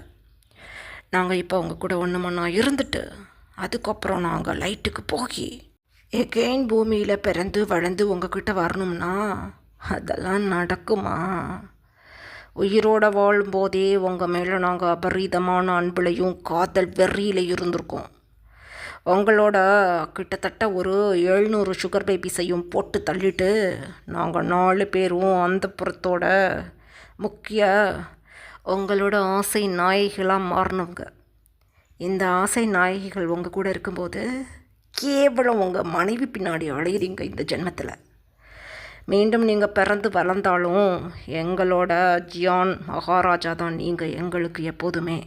நாங்கள் இப்போ உங்கள் கூட ஒன்று மண்ணா இருந்துட்டு அதுக்கப்புறம் நாங்கள் லைட்டுக்கு போகி எகெயின் பூமியில் பிறந்து வளர்ந்து உங்ககிட்ட வரணும்னா அதெல்லாம் நடக்குமா? உயிரோட வாழும்போதே உங்கள் மேலே நாங்கள் அபரீதமான அன்புலையும் காதல் வெறியில் இருந்திருக்கோம். உங்களோட கிட்டத்தட்ட ஒரு 700 சுகர் பேபிஸையும் போட்டு தள்ளிட்டு நாங்கள் 4 பேரும் அந்த புறத்தோட முக்கிய உங்களோட ஆசை நாயகிகளாக மாறணுங்க. இந்த ஆசை நாயகிகள் உங்கள் கூட இருக்கும்போது கேவலம் உங்கள் மனைவி பின்னாடி அலையிறீங்க இந்த ஜென்மத்தில். மீண்டும் நீங்கள் பிறந்து வளர்ந்தாலும் எங்களோட ஜியான் மகாராஜா தான் நீங்கள் எங்களுக்கு எப்போதுமே.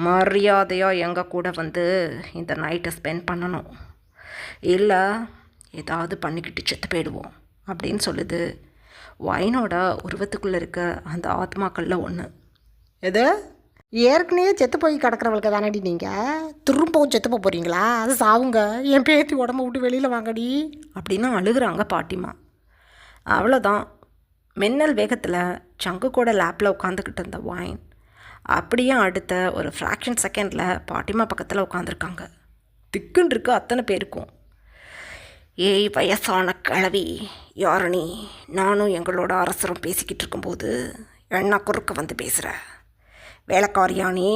மரியாதையாக எங்கள் கூட வந்து இந்த நைட்டை ஸ்பெண்ட் பண்ணணும், இல்லை ஏதாவது பண்ணிக்கிட்டு செத்து போயிடுவோம் அப்படின்னு சொல்லுது ஒயினோட உருவத்துக்குள்ளே இருக்க அந்த ஆத்மாக்களில் ஒன்று. எது ஏற்கனவே செத்து போய் கிடக்கிறவளுக்கு தானடி நீங்கள் திரும்பவும் செத்து போக போகிறீங்களா? அது சாவுங்க, என் பேத்தி உடம்ப விட்டு வெளியில் வாங்கடி அப்படின்னு அழுகுறாங்க பாட்டிமா. அவ்வளோதான். மின்னல் வேகத்தில் சங்கு கூட லேப்பில் உட்காந்துக்கிட்டு இருந்த ஒயின் அப்படியே அடுத்த ஒரு ஃப்ராக்ஷன் செகண்டில் பாட்டிமா பக்கத்தில் உட்காந்துருக்காங்க. திக்குன்னு இருக்கு அத்தனை பேருக்கும். ஏய் வயசான கிழவி, யாரு நீ? நானும் எங்களோட அரசரும் பேசிக்கிட்டு இருக்கும்போது என்ன குறுக்க வந்து பேசுகிற? வேலைக்காரியா நீ?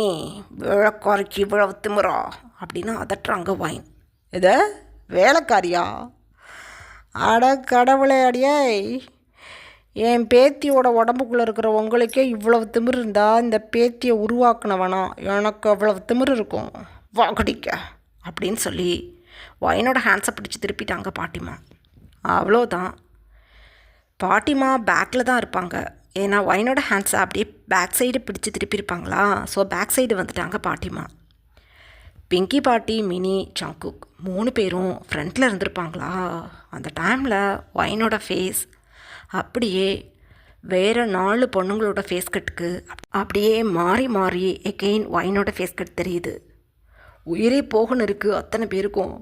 வேலைக்காரிக்கு இவ்வளவு திமிரா அப்படின்னு அதட்டுறாங்க ஒயின். எதை வேலைக்காரியா? அட கடவுளே, அடியே என் பேத்தியோட உடம்புக்குள்ளே இருக்கிற உங்களுக்கே இவ்வளவு திமிரு இருந்தால் இந்த பேத்தியை உருவாக்குனவனா எனக்கு அவ்வளவு திமிரு இருக்கும்? வாகடிக்க அப்படின்னு சொல்லி ஒயினோட ஹேண்ட்ஸை பிடிச்சி திருப்பிட்டாங்க பாட்டிமா. அவ்வளோதான். பாட்டிமா பேக்கில் தான் இருப்பாங்க. ஏன்னா ஒயினோட ஹேண்ட்ஸை அப்படியே பேக் சைடு பிடிச்சி திருப்பியிருப்பாங்களா. ஸோ பேக் சைடு வந்துட்டாங்க பாட்டிமா. பிங்கி பாட்டி, மினி, சங்குக் 3 பேரும் ஃப்ரண்ட்டில் இருந்திருப்பாங்களா. அந்த டைமில் ஒயினோட ஃபேஸ் அப்படியே வேறு 4 பொண்ணுங்களோட ஃபேஸ் கட்டுக்கு அப்படியே மாறி மாறி எகெயின் ஒயினோட ஃபேஸ் கட் தெரியுது. உயிரே போகணும் இருக்குது அத்தனை பேருக்கும்.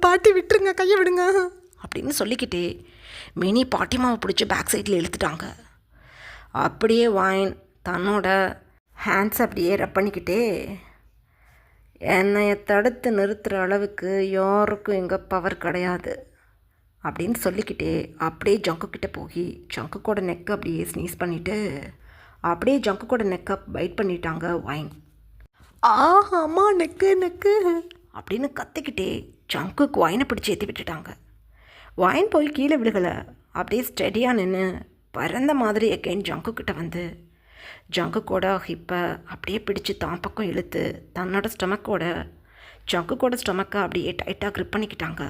பாட்டி விட்டுருங்க, கையை விடுங்க அப்படின்னு சொல்லிக்கிட்டே மினி பாட்டிமாவை பிடிச்சி பேக் சைடில் இழுத்துட்டாங்க. அப்படியே ஒயின் தன்னோட ஹேண்ட்ஸ் அப்படியே ரப் பண்ணிக்கிட்டே என்னைய தடுத்து நிறுத்துகிற அளவுக்கு யாருக்கும் எங்கே பவர் கிடையாது அப்படின்னு சொல்லிக்கிட்டே அப்படியே ஜங்குக்கிட்ட போய் ஜங்குக்கோட நெக்கை அப்படியே ஸ்னீஸ் பண்ணிவிட்டு அப்படியே ஜங்குக்கோட நெக்கை பைட் பண்ணிட்டாங்க ஒயின். அம்மா நெக்கு நெக்கு அப்படின்னு கத்திக்கிட்டே ஜங்குக்கு ஒயினை பிடிச்சி ஏற்றி விட்டுட்டாங்க. ஒயின் போய் கீழே விழுகலை, அப்படியே ஸ்டெடியாக நின்று பறந்த மாதிரி எகெயின் ஜங்குக்கிட்ட வந்து ஜங்குக்கோட ஹிப்பை அப்படியே பிடிச்சி தான் பக்கம் இழுத்து தன்னோட ஜங்குக்கோட ஸ்டொமக்கை அப்படியே டைட்டாக க்ரிப் பண்ணிக்கிட்டாங்க.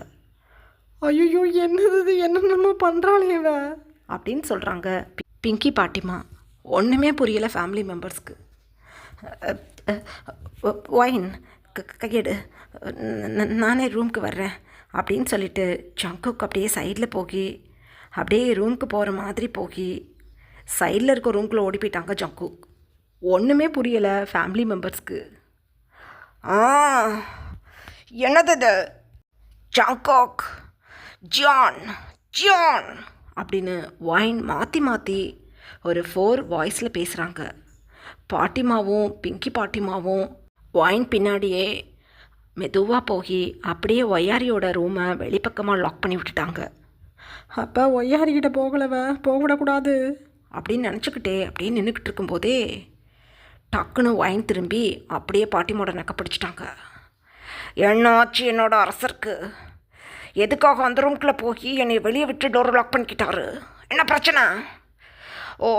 ஐயோ என்னது என்னென்னமோ பண்ணுறாளேவ அப்படின்னு சொல்கிறாங்க பிங்கி பாட்டிமா. ஒன்றுமே புரியலை ஃபேமிலி மெம்பர்ஸ்க்கு. ஒயின் கையெடு, நானே ரூமுக்கு வர்றேன் அப்படின்னு சொல்லிட்டு ஜங்குக்கு அப்படியே சைடில் போகி அப்படியே ரூமுக்கு போகிற மாதிரி போகி சைடில் இருக்க ரூம்குள்ளே ஓடி போயிட்டாங்க ஜங்குக். ஒன்றுமே புரியலை ஃபேமிலி மெம்பர்ஸ்க்கு. என்னது ஜங்குக், ஜான் ஜான் அப்படின்னு ஒயின் மாற்றி மாற்றி ஒரு 4 வாய்ஸில் பேசுகிறாங்க. பாட்டிமாவும் பிங்கி பாட்டிமாவும் ஒயின் பின்னாடியே மெதுவாக போய் அப்படியே ஒய்யாரியோட ரூமை வெளிப்பக்கமாக லாக் பண்ணி விட்டுட்டாங்க. அப்போ ஒய்யாரிக்கிட்ட போகவிடக்கூடாது அப்படின்னு நினச்சிக்கிட்டே அப்படியே நின்றுக்கிட்டு இருக்கும்போதே டக்குன்னு ஒயின் திரும்பி அப்படியே பாட்டிமோட நெக்க பிடிச்சிட்டாங்க. என்னாச்சு என்னோட அரசருக்கு? எதுக்காக அந்த ரூம்குள்ளே போய் என்னை வெளியே விட்டு டோரை லாக் பண்ணிக்கிட்டாரு? என்ன பிரச்சனை? ஓ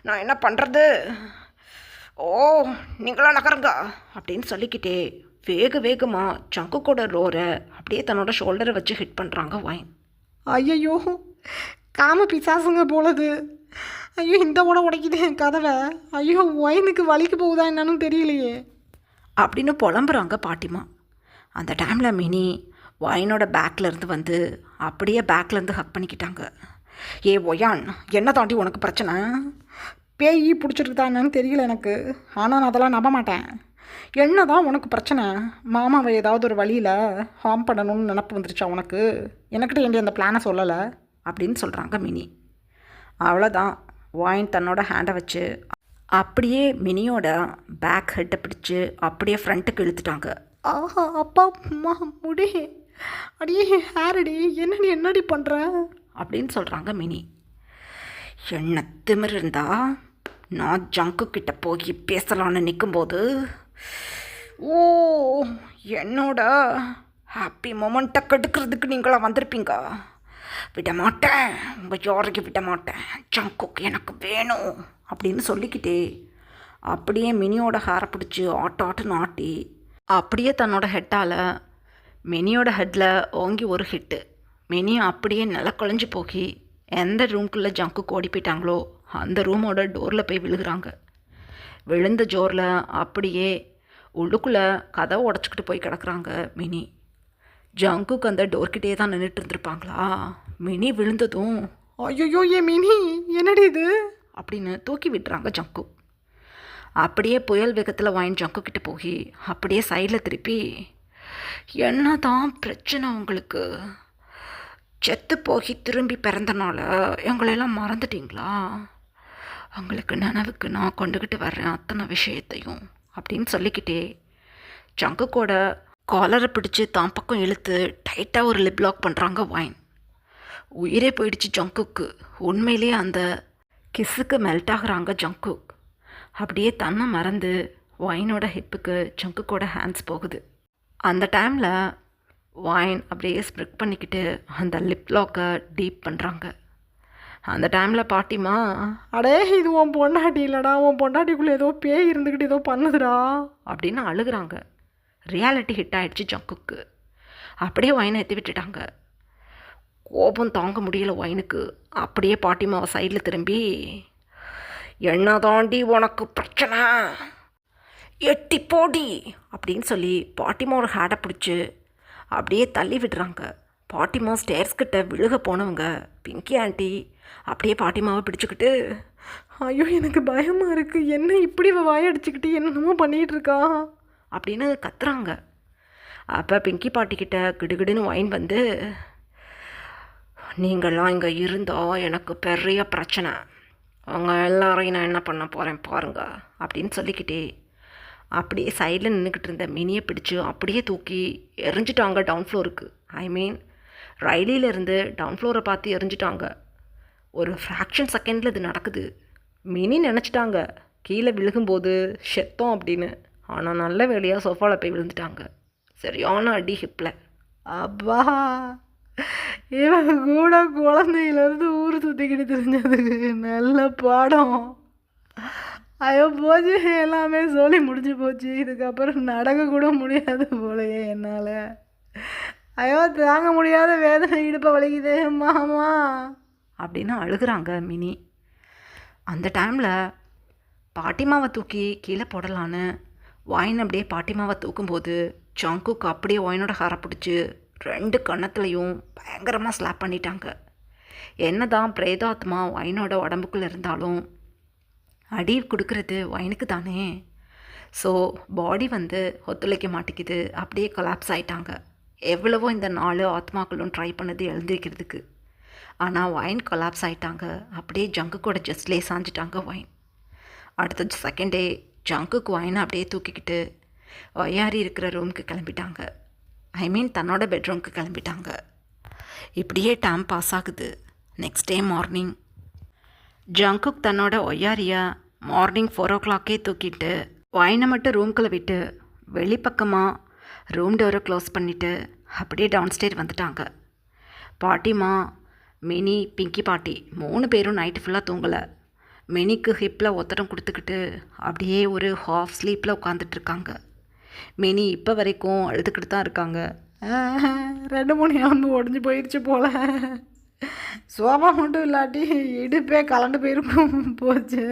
நான் என்ன பண்ணுறது? ஓ நீங்களாம் நகருங்க அப்படின்னு சொல்லிக்கிட்டே வேகமாக ஜங்குக்கோட டோரை அப்படியே தன்னோட ஷோல்டரை வச்சு ஹிட் பண்ணுறாங்க ஒயின். ஐயோ காம பிசாசுங்க போலது. ஐயோ இந்த உடைக்குது கதவை. ஐயோ ஒயினுக்கு வலிக்கு போகுதா என்னன்னு தெரியலையே அப்படின்னு புலம்புறாங்க பாட்டிமா. அந்த டைமில் மினி ஒயினோட பேக்லேருந்து வந்து அப்படியே பேக்லேருந்து ஹக் பண்ணிக்கிட்டாங்க. ஏ ஒயான், என்ன தாண்டி உனக்கு பிரச்சனை? பேய் பிடிச்சிருக்குதா என்னன்னு தெரியல எனக்கு, ஆனால் நான் அதெல்லாம் நம்ப மாட்டேன். என்ன தான் உனக்கு பிரச்சனை? மாமாவை ஏதாவது ஒரு வழியில் ஹார்ம் பண்ணணும்னு நினப்பு வந்துருச்சா உனக்கு? எனக்கிட்ட ஏண்டி அந்த பிளானை சொல்லலை அப்படின்னு சொல்கிறாங்க மினி. அவ்வளோதான். ஒயின் தன்னோட ஹேண்டை வச்சு அப்படியே மினியோட பேக் ஹெட்டை பிடிச்சி அப்படியே ஃப்ரண்ட்டுக்கு இழுத்துட்டாங்க. ஆஹா அப்பா அம்மா முடி அடியே ஹேரடி, என்னடி பண்ணுற அப்படின்னு சொல்கிறாங்க மினி. என்ன திமிர் இருந்தா நான் ஜங்கு கிட்ட போய் பேசலான்னு நிற்கும்போது ஓ என்னோட ஹாப்பி மொமெண்ட்டை கெடுக்கிறதுக்கு நீங்களாம் வந்திருப்பீங்க. விட மாட்டேன், உங்கள் யாருக்கு விட மாட்டேன், ஜங்குக் எனக்கு வேணும் அப்படின்னு சொல்லிக்கிட்டே அப்படியே மினியோட ஹேரை பிடிச்சி ஆட்டாட்டுன்னு ஆட்டி அப்படியே தன்னோட ஹெட்டால் மினியோட ஹெட்டில் ஓங்கி ஒரு ஹிட்டு. மினி அப்படியே நிலக்குழஞ்சி போகி எந்த ரூம்குள்ளே ஜங்குக்கு ஓடி போயிட்டாங்களோ அந்த ரூமோட டோரில் போய் விழுகிறாங்க. விழுந்த ஜோரில் அப்படியே உள்ளுக்குள்ளே கதவை உடச்சிக்கிட்டு போய் கிடக்குறாங்க மினி. ஜங்குக்கு அந்த டோர்கிட்டே தான் நின்றுட்டு இருந்திருப்பாங்களா? மினி விழுந்ததும் ஐயோ ஏன் மினி என்னடி இது அப்படின்னு தூக்கி விட்டுறாங்க ஜங்கு. அப்படியே புயல் வேகத்தில் வாங்கி ஜங்கு கிட்ட போய் அப்படியே சைடில் திருப்பி, என்ன தான் பிரச்சனை உங்களுக்கு? செத்து போய் திரும்பி பிறந்தனால எங்களெல்லாம் மறந்துட்டீங்களா? உங்களுக்கு நினைவுக்கு நான் கொண்டுக்கிட்டு வர்றேன் அத்தனை விஷயத்தையும் அப்படின்னு சொல்லிக்கிட்டே ஜங்குக்கோட காலரை பிடிச்சி தான் பக்கம் இழுத்து டைட்டாக ஒரு லிப் லாக் பண்ணுறாங்க வைன். உயிரே போயிடுச்சு ஜங்குக்கு. உண்மையிலே அந்த கிஸ்ஸுக்கு மெல்ட் ஆகுறாங்க ஜங்குக். அப்படியே தன்னை மறந்து வைனோட ஹிப்புக்கு ஜங்குக்கோட ஹேண்ட்ஸ் போகுது. அந்த டைமில் வைன் அப்படியே ஸ்ப்ரிக் பண்ணிக்கிட்டு அந்த லிப் லாக்கை டீப் பண்ணுறாங்க. அந்த டைமில் பாட்டிமா, அடே இது உன் பொண்டாட்டி இல்லைடா, உன் பொண்டாட்டிக்குள்ளே ஏதோ பேய் இருந்துக்கிட்டு ஏதோ பண்ணுதுடா அப்படின்னு அழுகுறாங்க. ரியாலிட்டி ஹிட் ஆகிடுச்சு ஜங்குக்கு. அப்படியே வைனை ஏற்றி விட்டுட்டாங்க. கோபம் தாங்க முடியல வைனுக்கு. அப்படியே பாட்டிமாவை சைடில் திரும்பி, என்ன தாண்டி உனக்கு பிரச்சனை, எட்டி போடி அப்படின்னு சொல்லி பாட்டிமாவோட ஹேடை பிடிச்சி அப்படியே தள்ளி விடுறாங்க. பாட்டிமா ஸ்டேர்ஸ்கிட்ட விழுக போனவங்க பிங்கி ஆண்டி அப்படியே பாட்டிமாவை பிடிச்சிக்கிட்டு, ஐயோ எனக்கு பயமாக இருக்குது, என்ன இப்படி வாயடிச்சுக்கிட்டு என்னென்னமோ பண்ணிகிட்டு இருக்கா அப்படின்னு கத்துறாங்க. அப்போ பிங்கி பாட்டிக்கிட்ட கிடுகிடுன்னு வைன் வந்து, நீங்கள்லாம் இங்கே இருந்தால் எனக்கு பெரிய பிரச்சனை, அவங்க எல்லாரையும் நான் என்ன பண்ண போகிறேன் பாருங்க அப்படின்னு சொல்லிக்கிட்டே அப்படியே சைடில் நின்றுக்கிட்டு இருந்த மினியை பிடிச்சி அப்படியே தூக்கி எரிஞ்சிட்டாங்க டவுன் ஃப்ளோருக்கு. ஐ மீன் ரயிலிருந்து டவுன் ஃப்ளோரை பார்த்து எரிஞ்சிட்டாங்க. ஒரு ஃப்ராக்ஷன் செகண்டில் இது நடக்குது. மினி நினச்சிட்டாங்க கீழே விழுகும்போது செத்தோம் அப்படின்னு. ஆனால் நல்ல வேலையாக சோஃபாவில் போய் விழுந்துட்டாங்க. சரியான அடி ஹிப்பில். அப்பா இவன் கூட குழந்தையிலேருந்து ஊர் சுற்றிக்கிட்டு தெரிஞ்சதுக்கு நல்ல பாடம். ஐயோ போச்சு, எல்லாமே சொல்லி முடிஞ்சு போச்சு, இதுக்கப்புறம் நடக்க கூட முடியாது போலையே என்னால். ஐயோ தாங்க முடியாத வேதனை, இடுப்பை வலிக்குதே மாமா அப்படின்னு அழுகிறாங்க மினி. அந்த டைமில் பாட்டிமாவை தூக்கி கீழே போடலான்னு வாயின் அப்படியே பாட்டிமாவை தூக்கும்போது ஜங்குக்கு அப்படியே வாயினோட ஹாரை பிடிச்சி 2 கன்னத்துலையும் பயங்கரமாக ஸ்லாப் பண்ணிட்டாங்க. என்ன தான் பிரேதாத்மா வைனோட உடம்புக்குள்ளே இருந்தாலும் அடி கொடுக்கறது வைனுக்கு தானே. ஸோ பாடி வந்து ஒத்துழைக்க மாட்டேங்குது, அப்படியே கொலாப்ஸ் ஆகிட்டாங்க. எவ்வளவோ இந்த 4 ஆத்மாக்களும் ட்ரை பண்ணது எழுந்திருக்கிறதுக்கு. ஆனால் வைன் கொலாப்ஸ் ஆகிட்டாங்க. அப்படியே ஜங்குக்கோட ஜஸ்ட்லேயே சாஞ்சிட்டாங்க வைன். அடுத்த செகண்ட் டே ஜங்குக்கு வைனை அப்படியே தூக்கிக்கிட்டு ஒய்யாரி இருக்கிற ரூமுக்கு கிளம்பிட்டாங்க. ஐ மீன் தன்னோட பெட்ரூமுக்கு கிளம்பிட்டாங்க. இப்படியே டைம் பாஸ் ஆகுது. நெக்ஸ்ட் டே மார்னிங் ஜங்குக் தன்னோட ஒய்யாரியை மார்னிங் 4 o'clock தூக்கிட்டு வைனை மட்டும் ரூம்குள்ளே விட்டு வெளிப்பக்கமாக ரூம் டோரை க்ளோஸ் பண்ணிவிட்டு அப்படியே டவுன் ஸ்டேர் வந்துட்டாங்க. பாட்டிமா, மினி, பிங்கி பாட்டி 3 பேரும் நைட்டு ஃபுல்லாக தூங்கலை. மினிக்கு ஹிப்பில் ஒத்தடம் கொடுத்துக்கிட்டு அப்படியே ஒரு ஹாஃப் ஸ்லீப்பில் உட்காந்துட்ருக்காங்க. மினி இப்போ வரைக்கும் அழுதுகிட்டு தான் இருக்காங்க. 2-3 எலும்பு உடஞ்சி போயிடுச்சு போல். சோபா மட்டும் இல்லாட்டி இடுப்பே கலண்டு போயிருக்கும் போச்சு.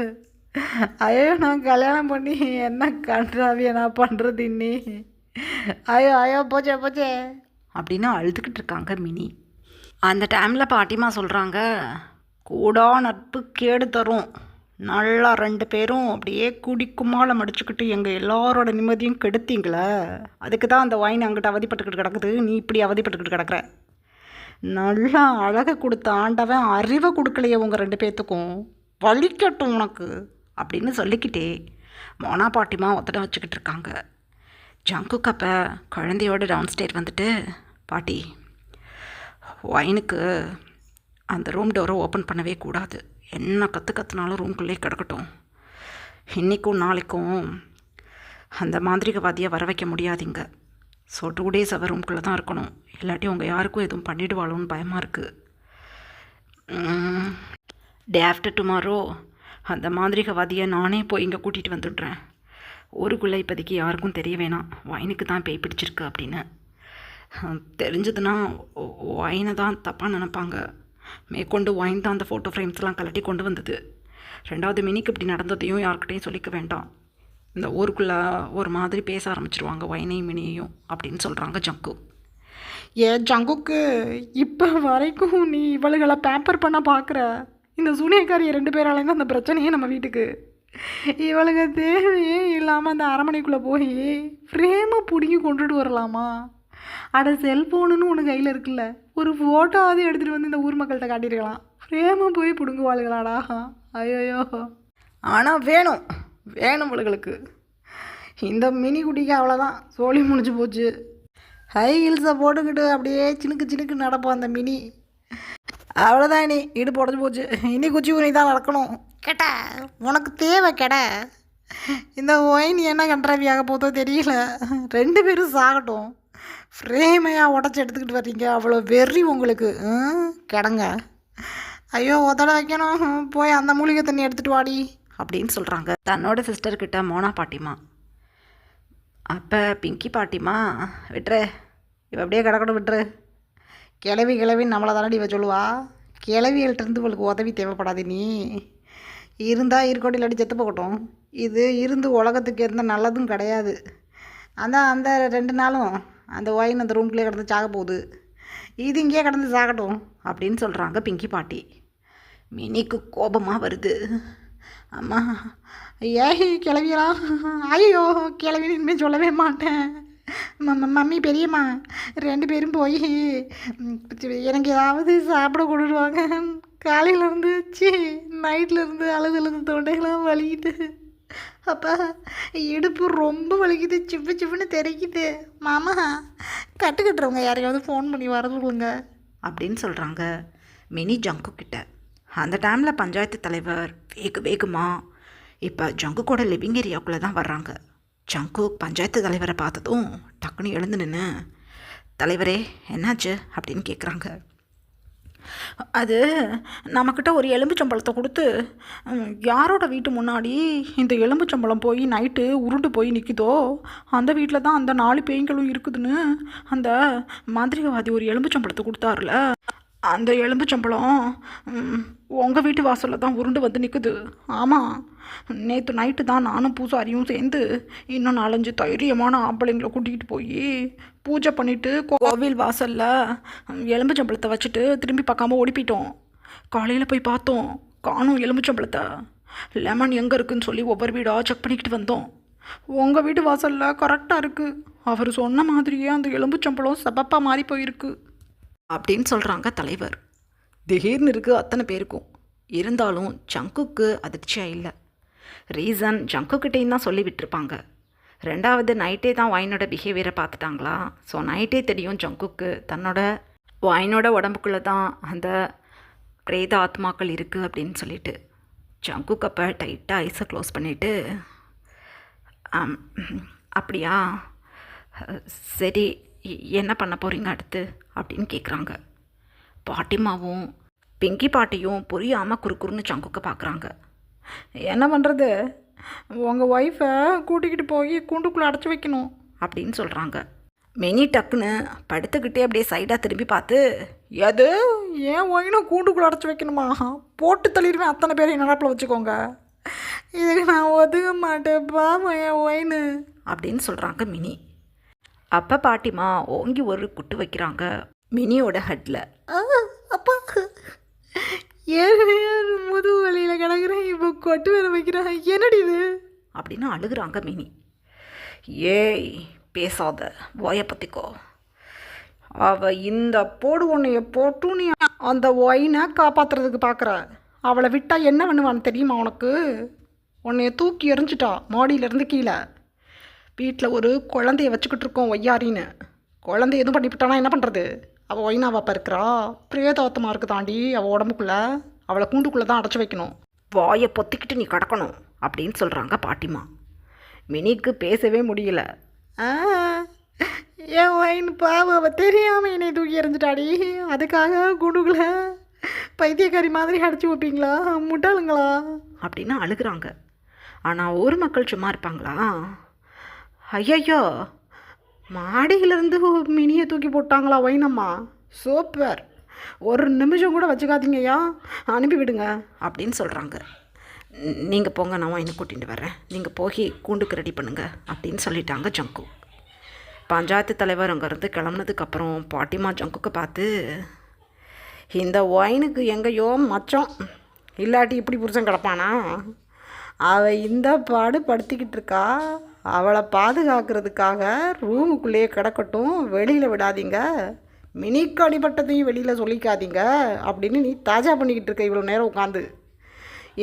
ஐயோ நான் கல்யாணம் பண்ணி என்ன கன்றாவிய நான் பண்ணுறது இன்னி. ஐயோ ஐயோ போச்சே போச்சே அப்படின்னு அழுதுகிட்டு இருக்காங்க மினி. அந்த டைமில் பாட்டிமா சொல்கிறாங்க, கூடா நட்பு கேடு தரும், நல்லா 2 பேரும் அப்படியே குடிக்குமால மடிச்சுக்கிட்டு எங்கள் எல்லாரோட நிம்மதியும் கெடுத்தீங்களே, அதுக்கு தான் அந்த வைன் அங்கிட்ட அவதிப்பட்டுக்கிட்டு கிடக்குது, நீ இப்படி அவதிப்பட்டுக்கிட்டு கிடக்குற. நல்லா அழகை கொடுத்த ஆண்டவன் அறிவை கொடுக்கலையே உங்கள் 2 பேர்த்துக்கும், வலிக்கட்டும் உனக்கு அப்படின்னு சொல்லிக்கிட்டே மோனா பாட்டிமா ஒத்தடம் வச்சுக்கிட்டு இருக்காங்க. ஜங்குக்கு அப்போ குழந்தையோட டவுன் ஸ்டேர் வந்துட்டு, பாட்டி வைனுக்கு அந்த ரூம் டோரை ஓப்பன் பண்ணவே கூடாது, என்ன கற்றுனாலும் ரூம்குள்ளே கிடக்கட்டும், இன்றைக்கும் நாளைக்கும் அந்த மாந்திரிகவாதியை வர வைக்க முடியாதீங்க. ஸோ 2 days அவள் ரூம்குள்ளே தான் இருக்கணும், இல்லாட்டி உங்கள் யாருக்கும் எதுவும் பண்ணிவிடுவாளோன்னு பயமாக இருக்குது டே ஆஃப்டர் டுமாரோ அந்த மாந்திரிகவாதியை நானே போய் இங்கே கூட்டிகிட்டு வந்துடுறேன். ஊருக்குள்ளே இப்போதைக்கு யாருக்கும் தெரிய வேணாம் ஒயினுக்கு தான் பேய் பிடிச்சிருக்கு அப்படின்னு. தெரிஞ்சதுன்னா ஒயினை தான் தப்பாக நினப்பாங்க. மேற்கொண்டு ஒயின் தான் அந்த ஃபோட்டோ ஃப்ரேம்ஸ்லாம் கலட்டி கொண்டு வந்தது. ரெண்டாவது மினிக்கு இப்படி நடந்ததையும் யார்கிட்டையும் சொல்லிக்க வேண்டாம். இந்த ஊருக்குள்ளே ஒரு மாதிரி பேச ஆரம்பிச்சிருவாங்க ஒயினையும் மினியையும் அப்படின்னு சொல்கிறாங்க ஜங்கு. ஜங்குக்கு இப்போ வரைக்கும் நீ இவளுகளை பேப்பர் பண்ண பார்க்குற. இந்த சூனியக்காரிய 2 பேராலேருந்து அந்த பிரச்சனையே நம்ம வீட்டுக்கு. இவளுக்கு தேவையே இல்லாமல் அந்த அரமனைக்குள்ளே போய் ஃப்ரேமை பிடிங்கி கொண்டுட்டு வரலாமா? அட செல்ஃபோனுன்னு ஒன்று கையில் இருக்குல்ல, ஒரு ஃபோட்டோவாவது எடுத்துகிட்டு வந்து இந்த ஊர் மக்கள்கிட்ட காட்டியிருக்கலாம். ஃப்ரேமை போய் பிடுங்குவாளுகளாடா. ஐயோயோ. ஆனால் வேணும் இவளுகளுக்கு. இந்த மினி குட்டிக்கு அவ்வளோதான், சோழி முடிஞ்சு போச்சு. ஹை ஹீல்ஸை போட்டுக்கிட்டு அப்படியே சினுக்கு நடப்போம் அந்த மினி. அவ்வளோதான், இனி இடுப்பு உடஞ்சி போச்சு. இனி குச்சி உனி தான் நடக்கணும். கேட்டா உனக்கு தேவை இந்த ஒயின் என்ன கண்ட்ராவியாக போதோ தெரியல. 2 பேரும் சாகட்டும். ஃப்ரேமையாக உடச்சி எடுத்துக்கிட்டு வர்றீங்க, அவ்வளோ வெறி உங்களுக்கு. கிடங்க. ஐயோ உதட வைக்கணும், போய் அந்த மூலிகை தண்ணி எடுத்துகிட்டு வாடி அப்படின்னு சொல்கிறாங்க தன்னோட சிஸ்டர்கிட்ட மோனா பாட்டிமா. அப்போ பிங்கி பாட்டிமா, விட்டுரு இவ அப்படியே கிடக்கணும், விட்டுரு. கிளவின்னு நம்மளை தானடி இவ சொல்லுவா. கிளவிகள்கிட்டருந்து இவளுக்கு உதவி தேவைப்படாது. நீ இருந்தால் இருக்கட்டும், இல்லாட்டி செத்து போகட்டும். இது இருந்து உலகத்துக்கு எந்த நல்லதும் கிடையாது. அந்த 2 நாளும் அந்த ஒயின் அந்த ரூம்குள்ளே கிடந்து சாக போகுது. இது இங்கேயே கிடந்து சாகட்டும் அப்படின்னு சொல்கிறாங்க பிங்கி பாட்டி. மினிக்கு கோபமாக வருது. அம்மா கிளவியலாம். ஐயோ கிளவின்னு இனிமேல் சொல்லவே மாட்டேன். மம்மி பெரியம்மா 2 பேரும் போய் எனக்கு ஏதாவது சாப்பிட கொடுடுவாங்க. காலையிலேருந்து நைட்லேருந்து அழுது தொண்டைகளாம் வலிக்குது. அப்பா இடுப்பு ரொம்ப வலிக்குது, சிப்புன்னு தெரிக்குது. மாமா கட்டுறவங்க யாரையாவது ஃபோன் பண்ணி வர சொல்லுங்க அப்படின்னு சொல்கிறாங்க மினி ஜங்கு கிட்ட. அந்த டைமில் பஞ்சாயத்து தலைவர் வேகமாக இப்போ ஜங்கு கூட லிவிங் ஏரியாவுக்குள்ளே தான் வர்றாங்க. ஜங்கு பஞ்சாயத்து தலைவரை பார்த்ததும் டக்குன்னு எழுந்து நின்று, தலைவரே என்னாச்சு அப்படின்னு கேட்குறாங்க. அது நம்மக்கிட்ட ஒரு எலும்புச்சம்பழத்தை கொடுத்து யாரோட வீட்டு முன்னாடி இந்த எலும்புச்சம்பழம் போய் நைட்டு உருண்டு போய் நிற்குதோ அந்த வீட்டில் தான் அந்த 4 பேய்களும் இருக்குதுன்னு அந்த மாந்திரிகவாதி ஒரு எலும்புச்சம்பழத்தை கொடுத்தாருல, அந்த எலும்புச்சம்பழம் உங்கள் வீட்டு வாசலில் தான் உருண்டு வந்து நிற்குது. ஆமாம், நேற்று நைட்டு தான் நானும் பூசாரியும் சேர்ந்து இன்னும் 4-5 தைரியமான ஆம்பளைங்களை கூட்டிகிட்டு போய் பூஜை பண்ணிவிட்டு கோவில் வாசலில் எலும்புச்சம்பழத்தை வச்சுட்டு திரும்பி பார்க்காம ஓடிப்பிட்டோம். காலையில் போய் பார்த்தோம், காணும் எலும்புச்சம்பழத்தை. லெமன் எங்கே இருக்குதுன்னு சொல்லி ஒவ்வொரு வீடாக செக் பண்ணிக்கிட்டு வந்தோம். உங்கள் வீட்டு வாசலில் கரெக்டாக இருக்குது. அவர் சொன்ன மாதிரியே அந்த எலும்புச்சம்பழம் சப்பப்பாக மாறி போயிருக்கு அப்படின்னு சொல்கிறாங்க தலைவர். திடீர்னு இருக்குது அத்தனை பேருக்கும். இருந்தாலும் ஜங்குக்கு அதிர்ச்சியாக இல்லை. ரீசன் ஜங்குக்கிட்டையும் தான் சொல்லி விட்டுருப்பாங்க. 2வது நைட்டே தான் ஒயினோட பிஹேவியரை பார்த்துட்டாங்களா. ஸோ நைட்டே தெரியும் ஜங்குக்கு தன்னோட ஒயினோட உடம்புக்குள்ளே தான் அந்த பிரேத ஆத்மாக்கள் இருக்குது அப்படின்னு சொல்லிட்டு. ஜங்குக்கு அப்போ டைட்டாக ஐஸை க்ளோஸ் பண்ணிவிட்டு, அப்படியா சரி என்ன பண்ண போகிறீங்க அடுத்து அப்படின்னு கேட்குறாங்க. பாட்டிமாவும் பிங்கி பாட்டியும் புரியாமல் குறுக்குறுன்னு ஜங்குக்கு பார்க்குறாங்க. என்ன பண்ணுறது, உங்கள் ஒய்ஃபை கூட்டிக்கிட்டு போய் கூண்டுக்குள்ளே அடைச்சி வைக்கணும் அப்படின்னு சொல்கிறாங்க. மினி டக்குன்னு படுத்துக்கிட்டே அப்படியே சைடாக திரும்பி பார்த்து, எது ஏன் ஒயினை கூண்டுக்குள்ளே அடைச்சி வைக்கணுமா? போட்டு தள்ளிடுவேன் அத்தனை பேரையும் நடப்பில் வச்சுக்கோங்க. இதுக்கு நான் ஒதுக்க மாட்டேன்ப்பா என் ஒயின்னு அப்படின்னு சொல்கிறாங்க மினி. அப்போ பாட்டிமா ஓங்கி ஒரு குட்டு வைக்கிறாங்க மினியோட ஹெட்டில். அப்பா ஏற்கனவே முதுகு வலியில் கிடக்குறேன், இப்போ கொட்டு வேற வைக்கிறேன், என்னடி இது அப்படின்னு அழுகுறாங்க மினி. ஏய் பேசாத, வாயை பற்றிக்கோ. அவள் இந்த போடு ஒன்றைய போட்டு நீ அந்த ஒயினை காப்பாற்றுறதுக்கு பார்க்குற. அவளை விட்டால் என்ன பண்ணுவான்னு தெரியுமா உனக்கு? உன்னைய தூக்கி எறிஞ்சிட்டா மாடியிலேருந்து கீழே. வீட்டில் ஒரு குழந்தைய வச்சுக்கிட்டு இருக்கோம் ஒய்யாரின்னு. குழந்தை எதுவும் பண்ணிவிட்டானா என்ன பண்ணுறது? அவள் ஒயினாவாப்பா இருக்கிறா, பிரேதாத்தமாக இருக்குது தாண்டி அவள் உடம்புக்குள்ளே. அவளை கூண்டுக்குள்ளே தான் அடைச்சி வைக்கணும். வாயை பொத்திக்கிட்டு நீ கிடக்கணும் அப்படின்னு சொல்கிறாங்க பாட்டிமா. மினிக்கு பேசவே முடியல. ஏன் ஒயின் பாவம், அவள் தெரியாமல் என்னை தூக்கி எறிஞ்சிட்டாடி. அதுக்காக கூண்டுக்குள்ளே பைத்தியக்காரி மாதிரி அடிச்சு வைப்பீங்களா? முட்டாளுங்களா? அப்படின்னு அழுகுறாங்க. ஆனால் ஊர் மக்கள் சும்மா இருப்பாங்களா? ஐயையோ, மாடியிலேருந்து மினியை தூக்கி போட்டாங்களா ஒயினம்மா? சூப்பர், ஒரு நிமிஷம் கூட வச்சுக்காதீங்கய்யா, அனுப்பி விடுங்க அப்படின்னு சொல்கிறாங்க. நீங்கள் போங்க, நான் ஒயினை கூட்டிகிட்டு வரேன், நீங்கள் போய் கூண்டுக்கு ரெடி பண்ணுங்க அப்படின்னு சொல்லிட்டாங்க ஜங்கு. பஞ்சாயத்து தலைவர் அங்கேருந்து கிளம்புனதுக்கப்புறம் பாட்டிமா ஜங்குக்கு பார்த்து, இந்த ஒயினுக்கு எங்கேயோ மச்சம், இல்லாட்டி இப்படி புருஷன் கிடப்பானா? அவள் இந்த பாடு படுத்திக்கிட்டு இருக்கா, அவளை பாதுகாக்கிறதுக்காக ரூமுக்குள்ளேயே கிடக்கட்டும், வெளியில் விடாதீங்க, மினிக்கு அடிபட்டதையும் வெளியில் சொல்லிக்காதீங்க அப்படின்னு நீ தாஜா பண்ணிக்கிட்டு இருக்க இவ்வளோ நேரம் உட்காந்து.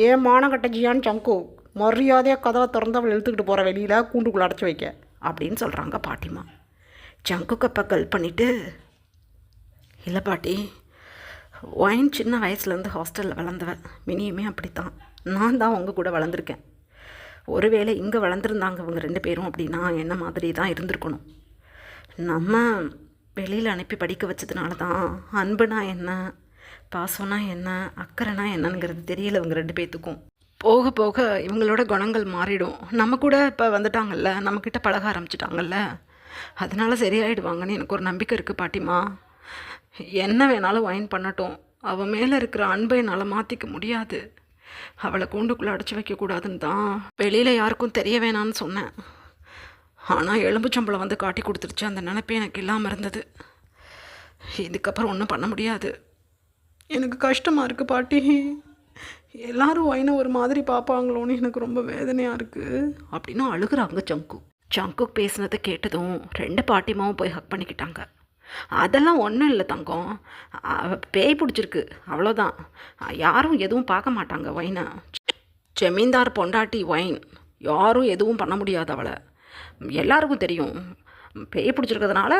ஏன் மானக்கட்டஜியான்னு ஜங்கு, மரியாதையாக கதவை திறந்து அவளை இழுத்துக்கிட்டு போகிற வெளியில் கூண்டுக்குள்ளே அடைச்சி வைக்க அப்படின்னு சொல்கிறாங்க பாட்டிமா. ஜங்குக்கு அப்போ கல் பண்ணிவிட்டு, இல்லை பாட்டி, ஒயின் சின்ன வயசுலேருந்து ஹாஸ்டலில் வளர்ந்தவன், மினியுமே அப்படித்தான், நான் தான் அவங்க கூட வளர்ந்துருக்கேன். ஒருவேளை இங்கே வளர்ந்துருந்தாங்க இவங்க 2 பேரும் அப்படின்னா என்ன மாதிரி தான் இருந்திருக்கணும். நம்ம வெளியில் அனுப்பி படிக்க வச்சதுனால தான் அன்புனா என்ன, பாசம்னா என்ன, அக்கறைனா என்னங்கிறது தெரியல இவங்க 2 பேர்த்துக்கும். போக போக இவங்களோட குணங்கள் மாறிடும். நம்ம கூட இப்போ வந்துட்டாங்கல்ல, நம்மக்கிட்ட பழக ஆரம்பிச்சிட்டாங்கல்ல, அதனால் சரியாயிடுவாங்கன்னு எனக்கு ஒரு நம்பிக்கை இருக்குது பாட்டிமா. என்ன வேணாலும் ஒயின் பண்ணட்டும், அவள் மேலே இருக்கிற அன்பை என்னால் மாற்றிக்க முடியாது. அவளை கூண்டுக்குள்ளே அடைச்சி வைக்கக்கூடாதுன்னு தான் வெளியில் யாருக்கும் தெரிய வேணான்னு சொன்னேன். ஆனால் எலும்புச்சம்பளம் வந்து காட்டி கொடுத்துருச்சு, அந்த நினைப்பே எனக்கு இல்லாமல் இருந்தது. இதுக்கப்புறம் ஒன்றும் பண்ண முடியாது. எனக்கு கஷ்டமாக இருக்குது பாட்டி, எல்லாரும் ஒயினை ஒரு மாதிரி பார்ப்பாங்களோன்னு எனக்கு ரொம்ப வேதனையாக இருக்குது அப்படின்னு அழுகுறாங்க ஜங்கு. ஜங்கு பேசுனதை கேட்டதும் 2 பாட்டிமாவும் போய் ஹக் பண்ணிக்கிட்டாங்க. அதெல்லாம் ஒன்றும் இல்லை தங்கம், பேய் பிடிச்சிருக்கு அவ்வளோதான், யாரும் எதுவும் பார்க்க மாட்டாங்க ஒயினை. ஜமீன்தார் பொண்டாட்டி ஒயின், யாரும் எதுவும் பண்ண முடியாது அவளை, எல்லாருக்கும் தெரியும். பேய் பிடிச்சிருக்கிறதுனால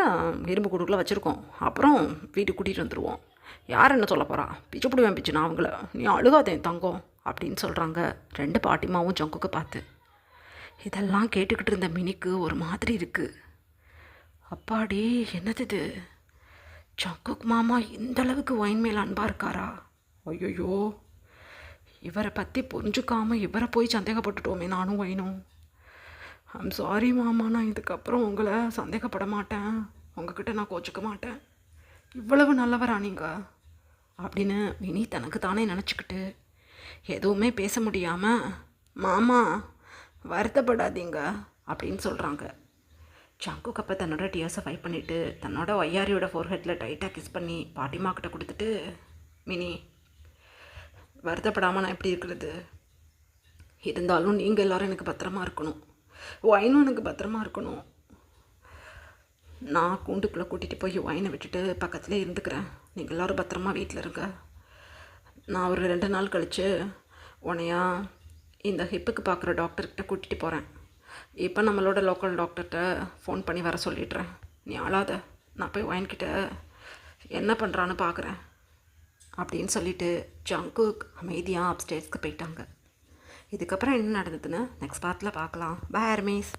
இரும்பு கூடுக்குள்ளே வச்சுருக்கோம், அப்புறம் வீட்டுக்கு கூட்டிகிட்டு வந்துடுவோம். யார் என்ன சொல்ல போகிறா, பிச்சு பிடிவேன் பிச்சு நான் அவங்கள, நீ அழுகாதேன் தங்கம் அப்படின்னு சொல்கிறாங்க 2 பாட்டிமாவும் ஜங்குக்கு பார்த்து. இதெல்லாம் கேட்டுக்கிட்டு இருந்த மினிக்கு ஒரு மாதிரி இருக்குது. அப்பாடி, என்னது இது, ஜங்குக் மாமா இந்த அளவுக்கு ஒயின் மேல் அன்பாக இருக்காரா? ஐயோ, இவரை பற்றி புரிஞ்சுக்காமல் இவரை போய் சந்தேகப்பட்டுட்டோமே நானும் ஒயினும். ஐம் சாரி மாமா, நான் இதுக்கப்புறம் உங்களை சந்தேகப்பட மாட்டேன், உங்ககிட்ட நான் கோச்சிக்க மாட்டேன், இவ்வளவு நல்லவரா நீங்கள் அப்படின்னு மினி தனக்கு தானே நினச்சிக்கிட்டு எதுவுமே பேச முடியாமல், மாமா வருத்தப்படாதீங்க அப்படின்னு சொல்கிறாங்க. ஜங்குக்கு அப்போ தன்னோட டியர்ஸை ஃபைட் பண்ணிவிட்டு தன்னோட ஒய்யாரியோட ஃபோர்ஹெட்டில் டைட்டாக கிஸ் பண்ணி பாட்டிமா கிட்ட கொடுத்துட்டு, மினி வருத்தப்படாமல் நான் எப்படி இருக்கிறது, இருந்தாலும் நீங்கள் எல்லோரும் எனக்கு பத்திரமா இருக்கணும், ஒயினும் எனக்கு பத்திரமா இருக்கணும், நான் கூண்டுக்குள்ளே கூட்டிகிட்டு போய் ஒயினை விட்டுட்டு பக்கத்துலேயே இருந்துக்கிறேன், நீங்கள் எல்லோரும் பத்திரமா வீட்டில் இருங்க, நான் ஒரு 2 நாள் கழித்து உன்னையா இந்த ஹிப்புக்கு பார்க்குற டாக்டர்கிட்ட கூட்டிகிட்டு போகிறேன், இப்போ நம்மளோட லோக்கல் டாக்டர்கிட்ட ஃபோன் பண்ணி வர சொல்லிடுறேன், நீ அழாத, நான் போய் ஒயின்கிட்ட என்ன பண்ணுறான்னு பார்க்குறேன் அப்படின்னு சொல்லிவிட்டு ஜங்குக் அமைதியாக அப்ஸ்டேர்ஸ்க்கு போயிட்டாங்க. இதுக்கப்புறம் என்ன நடந்ததுன்னு நெக்ஸ்ட் பார்ட்டில் பார்க்கலாம். பை ஹர்மீஸ்.